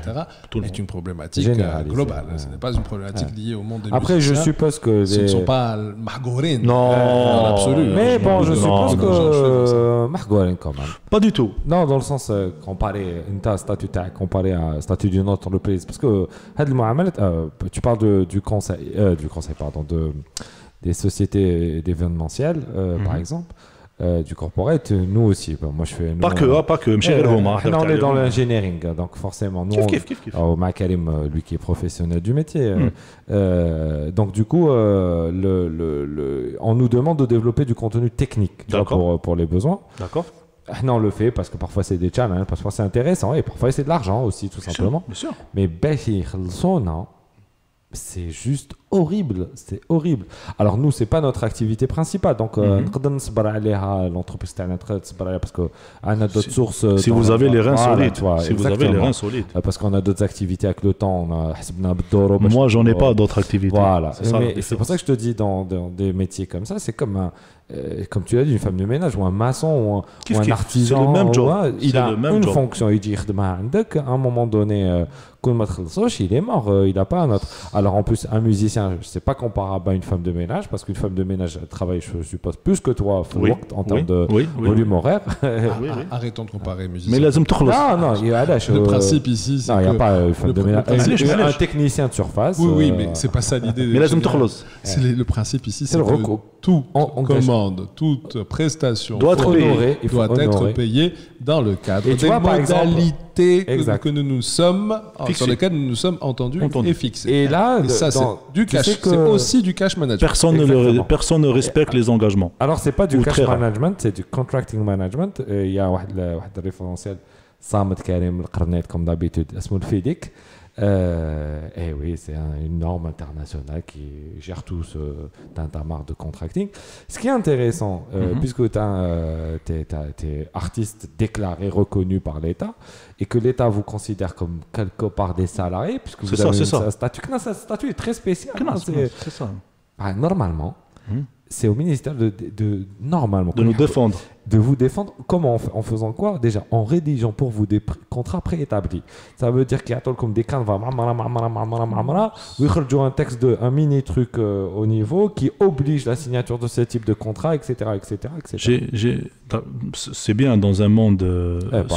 est une problématique globale. Ce n'est pas une problématique liée au monde des Après, musiciens. je suppose que... Ce ne sont pas Mahgourine dans l'absolu. Mais bon, je suppose que Mahgourine quand même. Pas du tout. Non, dans le sens comparé à un statut d'une autre entreprise. Parce que tu parles du conseil, des sociétés d'événementiel, par exemple. Du corporate, nous aussi. Moi, je fais. Pas que. On est dans l'engineering, donc forcément. Nous, Karim, lui qui est professionnel du métier. Donc, du coup, on nous demande de développer du contenu technique pour les besoins. D'accord. Non, on le fait parce que parfois c'est des challenges, parfois c'est intéressant et parfois c'est de l'argent aussi, tout simplement. Bien sûr. Mais c'est juste horrible, c'est horrible. Alors nous, c'est pas notre activité principale, donc l'entreprise parce que on a d'autres sources. Si vous avez les reins solides, parce qu'on a d'autres activités avec le temps. Moi, j'en ai pas d'autres activités. Voilà. C'est pour ça que je te dis dans des métiers comme ça, c'est comme tu l'as dit, une femme de ménage ou un maçon ou un artisan. C'est le même job. Il a une fonction. Il dit à un moment donné. Il est mort, il n'a pas un autre. Alors en plus, un musicien, c'est pas comparable à une femme de ménage, parce qu'une femme de ménage travaille, je suppose, plus que toi en termes de volume horaire. Arrêtons de comparer musiciens. Mais non, le principe ici, c'est il n'y a pas une femme de ménage. Un technicien de surface. Oui, mais c'est pas ça l'idée. Mais c'est le principe ici, c'est que toute commande, toute prestation doit être payée dans le cadre des modalités que nous sommes sur lesquelles nous nous sommes entendus et fixés. Et là, ça, c'est du cash. C'est aussi du cash management. Personne ne respecte les engagements. Alors, c'est pas du cash management, c'est du contracting management. Il y a un référentiel, Samed Karim Al-Qarnet, comme d'habitude, Asmoul Fidik. Et oui, c'est une norme internationale qui gère tout ce tintamarre de contracting. Ce qui est intéressant, puisque tu es artiste déclaré, reconnu par l'État, et que l'État vous considère comme quelque part des salariés, puisque vous avez un statut. Ce statut est très spécial. C'est ça. Normalement, c'est au ministère normalement, de nous défendre. De vous défendre. Comment en faisant quoi? Déjà, en rédigeant pour vous des contrats préétablis. Ça veut dire qu'il y a comme des canevas, un texte un mini truc au niveau qui oblige la signature de ce type de contrat, etc. C'est bien dans un monde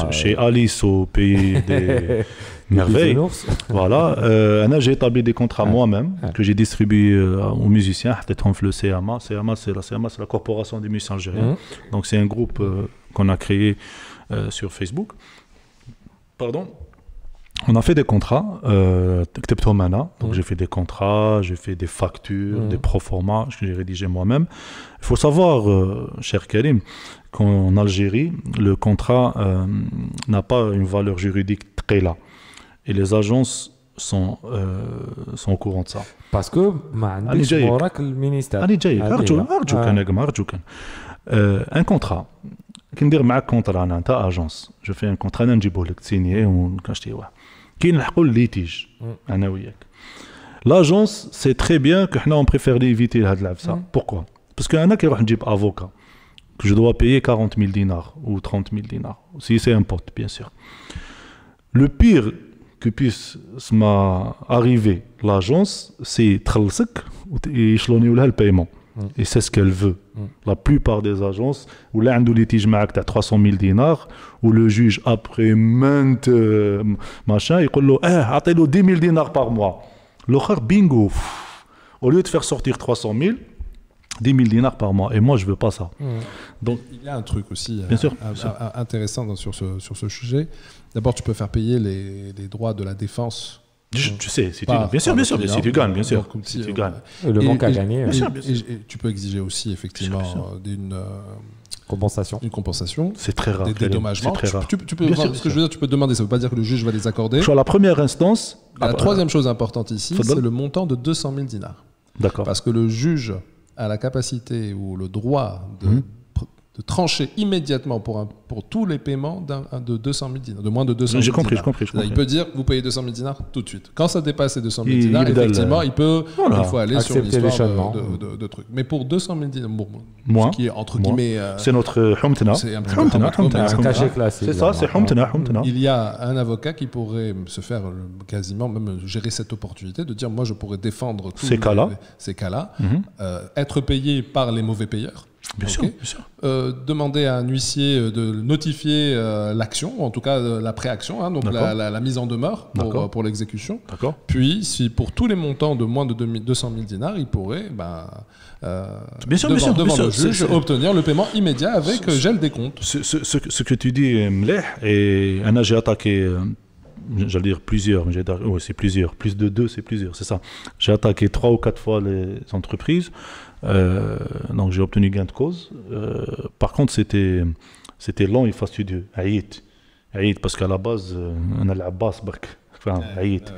chez Alice au pays des merveilles. Voilà, j'ai établi des contrats moi-même que j'ai distribués aux musiciens. Le CMA, c'est la Corporation des musiciens algériens. Donc c'est un groupe qu'on a créé sur Facebook. Pardon. On a fait des contrats, donc j'ai fait des contrats, j'ai fait des factures, des proformas que j'ai rédigés moi-même. Il faut savoir, cher Karim, qu'en Algérie, le contrat n'a pas une valeur juridique très là. Et les agences sont au courant de ça. Parce que le ministère. Un contrat. Agence. Je fais un contrat signé l'agence sait très bien que on préfère éviter ça. Pourquoi? Parce qu'il y en a qui vont un avocat que je dois payer 40 000 dinars ou 30 000 dinars si c'est un pote, bien sûr. Le pire que puisse m'arriver l'agence, c'est et le paiement. Et c'est ce qu'elle veut. La plupart des agences, où là, on a litige à 300 000 dinars, où le juge, après maintes machin, il dit attends-le 10 000 dinars par mois. L'autre, bingo. Au lieu de faire sortir 300 000, 10 000 dinars par mois. Et moi, je ne veux pas ça. Donc, il y a un truc aussi bien sûr. Intéressant sur ce sujet. D'abord, tu peux faire payer les droits de la défense. Je sais, bien sûr, si tu gagnes, bien sûr. Si tu gagnes. Le manque à gagner. Et tu peux exiger aussi, effectivement, une compensation. C'est très rare. Des dédommagements. Tu peux, ce que je veux dire, tu peux demander, ça ne veut pas dire que le juge va les accorder. Sur la première instance. La troisième chose importante ici, c'est le montant de 200 000 dinars. D'accord. Parce que le juge a la capacité ou le droit de trancher immédiatement pour tous les paiements de 200 000 dinars, de moins de 200 000 dinars. J'ai compris. Il peut dire, vous payez 200 000 dinars tout de suite. Quand ça dépasse les 200 000 dinars, effectivement, il faut aller sur l'histoire de trucs. Mais pour 200 000 dinars, ce qui est entre guillemets... c'est notre humtena. C'est un peu cachet classique. C'est ça, c'est humtena. Il y a un avocat qui pourrait se faire quasiment, même gérer cette opportunité de dire, moi, je pourrais défendre tous ces cas-là, être payé par les mauvais payeurs. Bien sûr. Demander à un huissier de notifier l'action, en tout cas la préaction, donc la mise en demeure pour l'exécution. D'accord. Puis, si pour tous les montants de moins de 200 000 dinars, il pourrait, devant le juge, obtenir le paiement immédiat avec gel des comptes. Ce que tu dis, Mleh, et j'ai attaqué... J'allais dire plusieurs, mais c'est plusieurs. Plus de 2, c'est plusieurs, c'est ça. J'ai attaqué 3 ou 4 fois les entreprises. Donc j'ai obtenu gain de cause. Par contre, c'était long et fastidieux. Aït, parce qu'à la base, on a l'Abbas Bark. Enfin, Aït.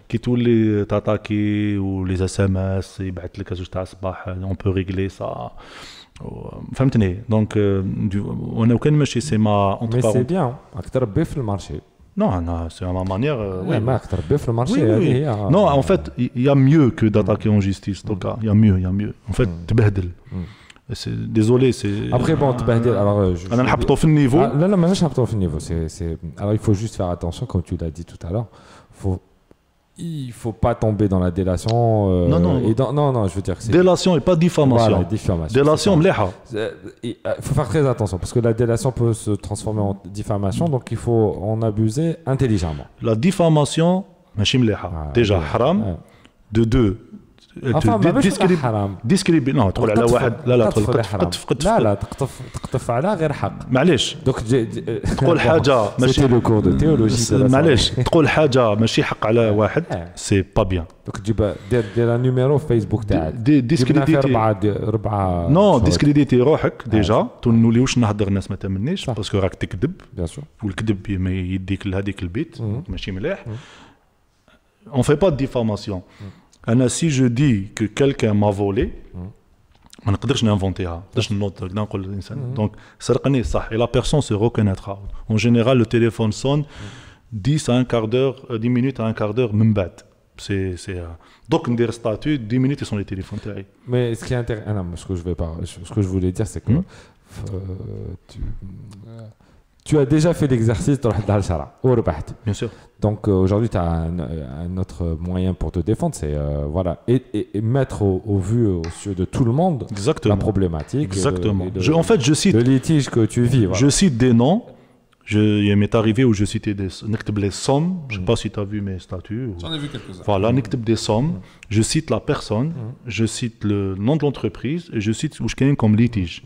Qui tous les t'attaquer ou les SMS, on peut régler ça. فهمتني donc on a aucun marché c'est ma mais c'est bien اكثر بيه في المارشي. Non, c'est à ma manière. Oui. Non, en fait, il y a mieux que d'attaquer en justice. Il y a mieux. En fait, تبهدل. Désolé, c'est. Après, bon, تبهدل. Alors, أنا نحبطه في النيفو. لا ما نحبطه في النيفو. Alors, il faut juste faire attention, comme tu l'as dit tout à l'heure. Il faut pas tomber dans la délation. Non, je veux dire que c'est... Délation et pas diffamation. Voilà, diffamation. Délation, mléha. Il faut faire très attention parce que la délation peut se transformer en diffamation, donc il faut en abuser intelligemment. La diffamation, machim mléha. Déjà, haram. De deux, ديسكريبي نو تقول على واحد لا تقطف لا تقطف على غير حق معليش دوك تقول حاجه ماشي لو كور دو تيولوجي معليش تقول حاجه ماشي حق على واحد سي با بيان دوك تجيب دير نيميرو في فيسبوك تاعك ديسكريديتي ربعه نو ديسكريديتي روحك ديجا تنوليوش نهضر الناس ما تامنيش باسكو راك تكذب بيان سور والكذب ما يديك لهذيك البيت ماشي مليح on fait pas de diffamation انا si je dis que quelqu'un m'a volé ما نقدرش نانفونتيها ما نقدرش نقول للانسان دونك سرقني صح et la personne se reconnaîtra en général le téléphone sonne 10 à un quart d'heure 10 minutes à un quart d'heure من بعد c'est donc ندير statut 10 minutes sur les téléphones تاعي mais ce qui est intéressant ce que je voulais dire c'est que tu as déjà fait l'exercice de la bien sûr. Donc aujourd'hui, tu as un autre moyen pour te défendre, c'est voilà, et mettre au vu, aux yeux de tout le monde exactement. La problématique. Exactement. En fait, je cite le litige que tu vis. Voilà. Je cite des noms. Il m'est arrivé où je citais les sommes. Je ne sais pas si tu as vu mes statuts. J'en ai vu quelques-uns. Voilà, des sommes. Je cite la personne, je cite le nom de l'entreprise et je cite où je gagne comme litige.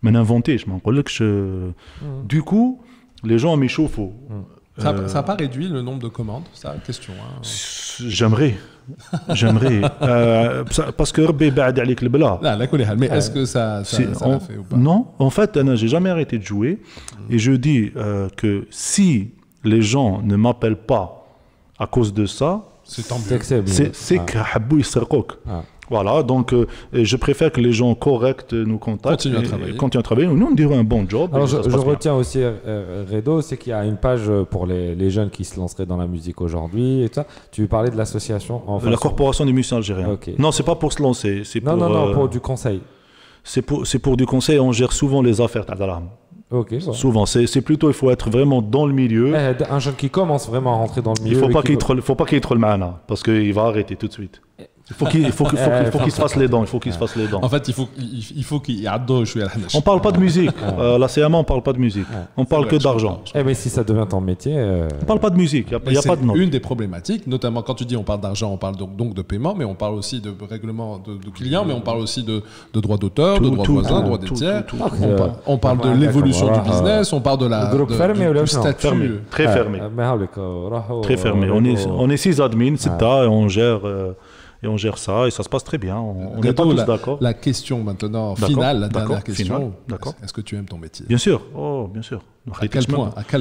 Mais inventé, je m'en collègue. Du coup, les gens m'échauffent. Ça n'a pas réduit le nombre de commandes, ça, question. Hein. J'aimerais. Parce que Rabbi ba'ad alik le bla. Mais est-ce que ça l'a fait ou pas? Non, en fait, j'ai jamais arrêté de jouer. Et je dis que si les gens ne m'appellent pas à cause de ça, c'est tant mieux. C'est que habou yisrqouk. Voilà, donc je préfère que les gens corrects nous contactent. Continuent à travailler. Nous, on dirait un bon job. Alors, je retiens aussi, Redo, c'est qu'il y a une page pour les jeunes qui se lanceraient dans la musique aujourd'hui et tout ça. Tu parlais de l'association la Corporation des musiciens algériens. Okay. Non, c'est pas pour se lancer. Non, pour du conseil. C'est pour du conseil. On gère souvent les affaires d'Adalam. Okay, ouais. Souvent, c'est plutôt, il faut être vraiment dans le milieu. Un jeune qui commence vraiment à rentrer dans le milieu. Il faut pas qu'il troll Maana, parce qu'il va arrêter tout de suite. Il faut qu'il se fasse les dents. En fait, il faut qu'il y ait On parle pas de musique. La CMA, on parle pas de musique. On parle que d'argent. Mais si ça devient ton métier... On parle pas de musique. Il y a pas de nom. Une des problématiques, notamment quand tu dis on parle d'argent, on parle donc de paiement, mais on parle aussi de règlement de clients, mais on parle aussi de droits d'auteur, de droits voisins, droits des tiers. On parle de l'évolution du business, on parle de la du statut. Très fermé. Très fermé. On est 6 admins, et on gère ça et ça se passe très bien. On n'est pas tous d'accord. La question maintenant finale, la dernière question. Est-ce que tu aimes ton métier? Bien sûr. Oh, bien sûr. À quel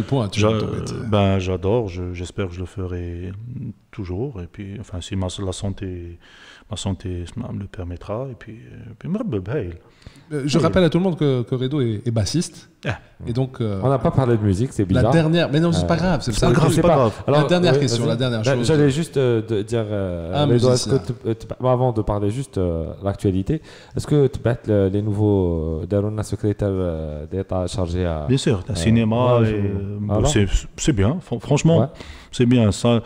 point tu aimes ton métier? J'adore. J'espère que je le ferai toujours. Et puis, enfin, si la santé me le permettra. Et puis je rappelle à tout le monde que Redo est bassiste. Et donc, on n'a pas parlé de musique, c'est bizarre. La dernière, mais non, c'est pas grave. C'est pas grave. Alors, la dernière question, la dernière chose. J'allais juste dire, Redo, est-ce que avant de parler juste l'actualité, est-ce que tu bats les nouveaux Daruna secrétaire d'État chargé à... Bien sûr, le cinéma, c'est bien, franchement, c'est bien. Ça,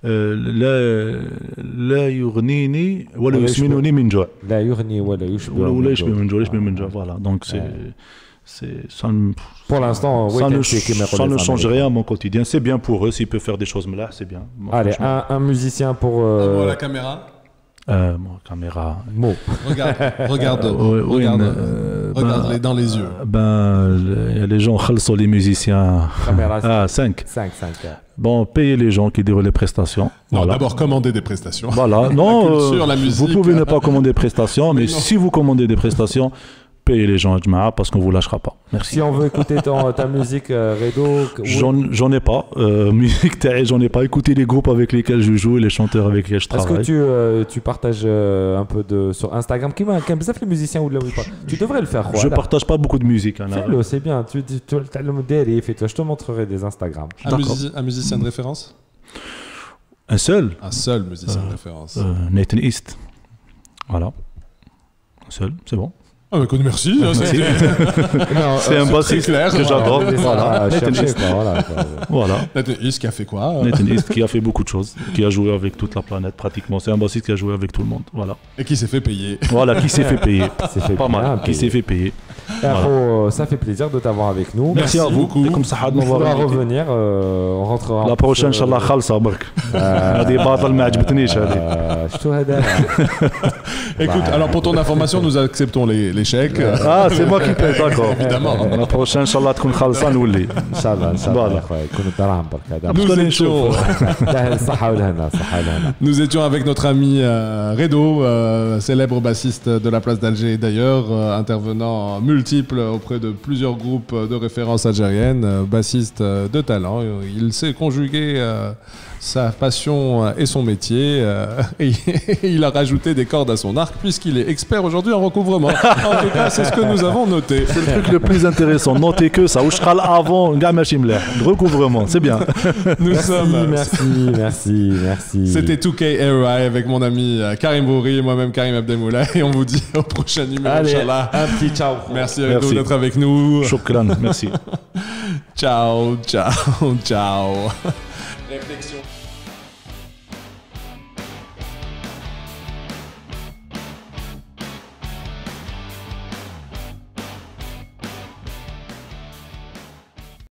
لا يغنيني ولا يسمنني من جوع. لا يغني ولا يشبع من جوع. Voilà, donc ça pour l'instant, ça ne change rien à mon quotidien. C'est bien pour eux, s'ils peuvent faire des choses là, c'est bien. Allez, un musicien pour... la caméra. Caméra. Regarde-les dans les yeux. Les gens khalsou les musiciens. Caméra. 5. Bon, payez les gens qui déroulent les prestations. Non, voilà. D'abord, commandez des prestations. Voilà. Non, la culture, la musique. Vous pouvez ne pas commander des prestations, mais si vous commandez des prestations, payez les gens à parce qu'on ne vous lâchera pas. Merci. Si on veut écouter ta musique, Redo... J'en ai pas. Musique, j'en ai pas. Écoutez les groupes avec lesquels je joue et les chanteurs avec lesquels je travaille. Est-ce que tu partages un peu sur Instagram qui les musiciens ou tu devrais le faire. Je partage pas beaucoup de musique. Fais-le, c'est bien. Tu je te montrerai des Instagram. Un musicien de référence? Un seul musicien de référence. Nathan East. Voilà. Un seul, c'est bon. Ah bah merci. C'est un bassiste que j'adore. Voilà. Nathan East qui a fait quoi? Nathan East qui a fait beaucoup de choses, qui a joué avec toute la planète pratiquement. C'est un bassiste qui a joué avec tout le monde. Voilà. Et qui s'est fait payer. Voilà, qui s'est fait payer. Pas mal. Qui s'est fait payer. Ça fait plaisir de t'avoir avec nous. Merci à vous. Comme ça, on va revenir. On rentrera. La prochaine, Inch'Allah, خالصة برك. هذه باطل ما عجبتنيش هذه. Écoute, alors pour ton information, nous acceptons les chèques. Ah, c'est moi qui paye, d'accord. Évidemment. La prochaine, Inch'Allah, تكون خالصة نولي. Inch'Allah, Inch'Allah. يكون الدراهم برك هذا. Nous étions avec notre ami Redo, célèbre bassiste de la place d'Alger d'ailleurs, intervenant multiple auprès de plusieurs groupes de référence algérienne, bassiste de talent. Il sait conjuguer sa passion et son métier et il a rajouté des cordes à son arc puisqu'il est expert aujourd'hui en recouvrement. En tout cas, c'est ce que nous avons noté. C'est le truc le plus intéressant. Notez que ça. Ou je parle avant, le recouvrement, c'est bien. Merci. C'était 2K RI avec mon ami Karim Bouri et moi-même Karim Abdelmoula et on vous dit au prochain numéro. Allez, Inch'Allah. un petit ciao. Merci d'être avec nous. Shukran, merci. Ciao. Réflexion.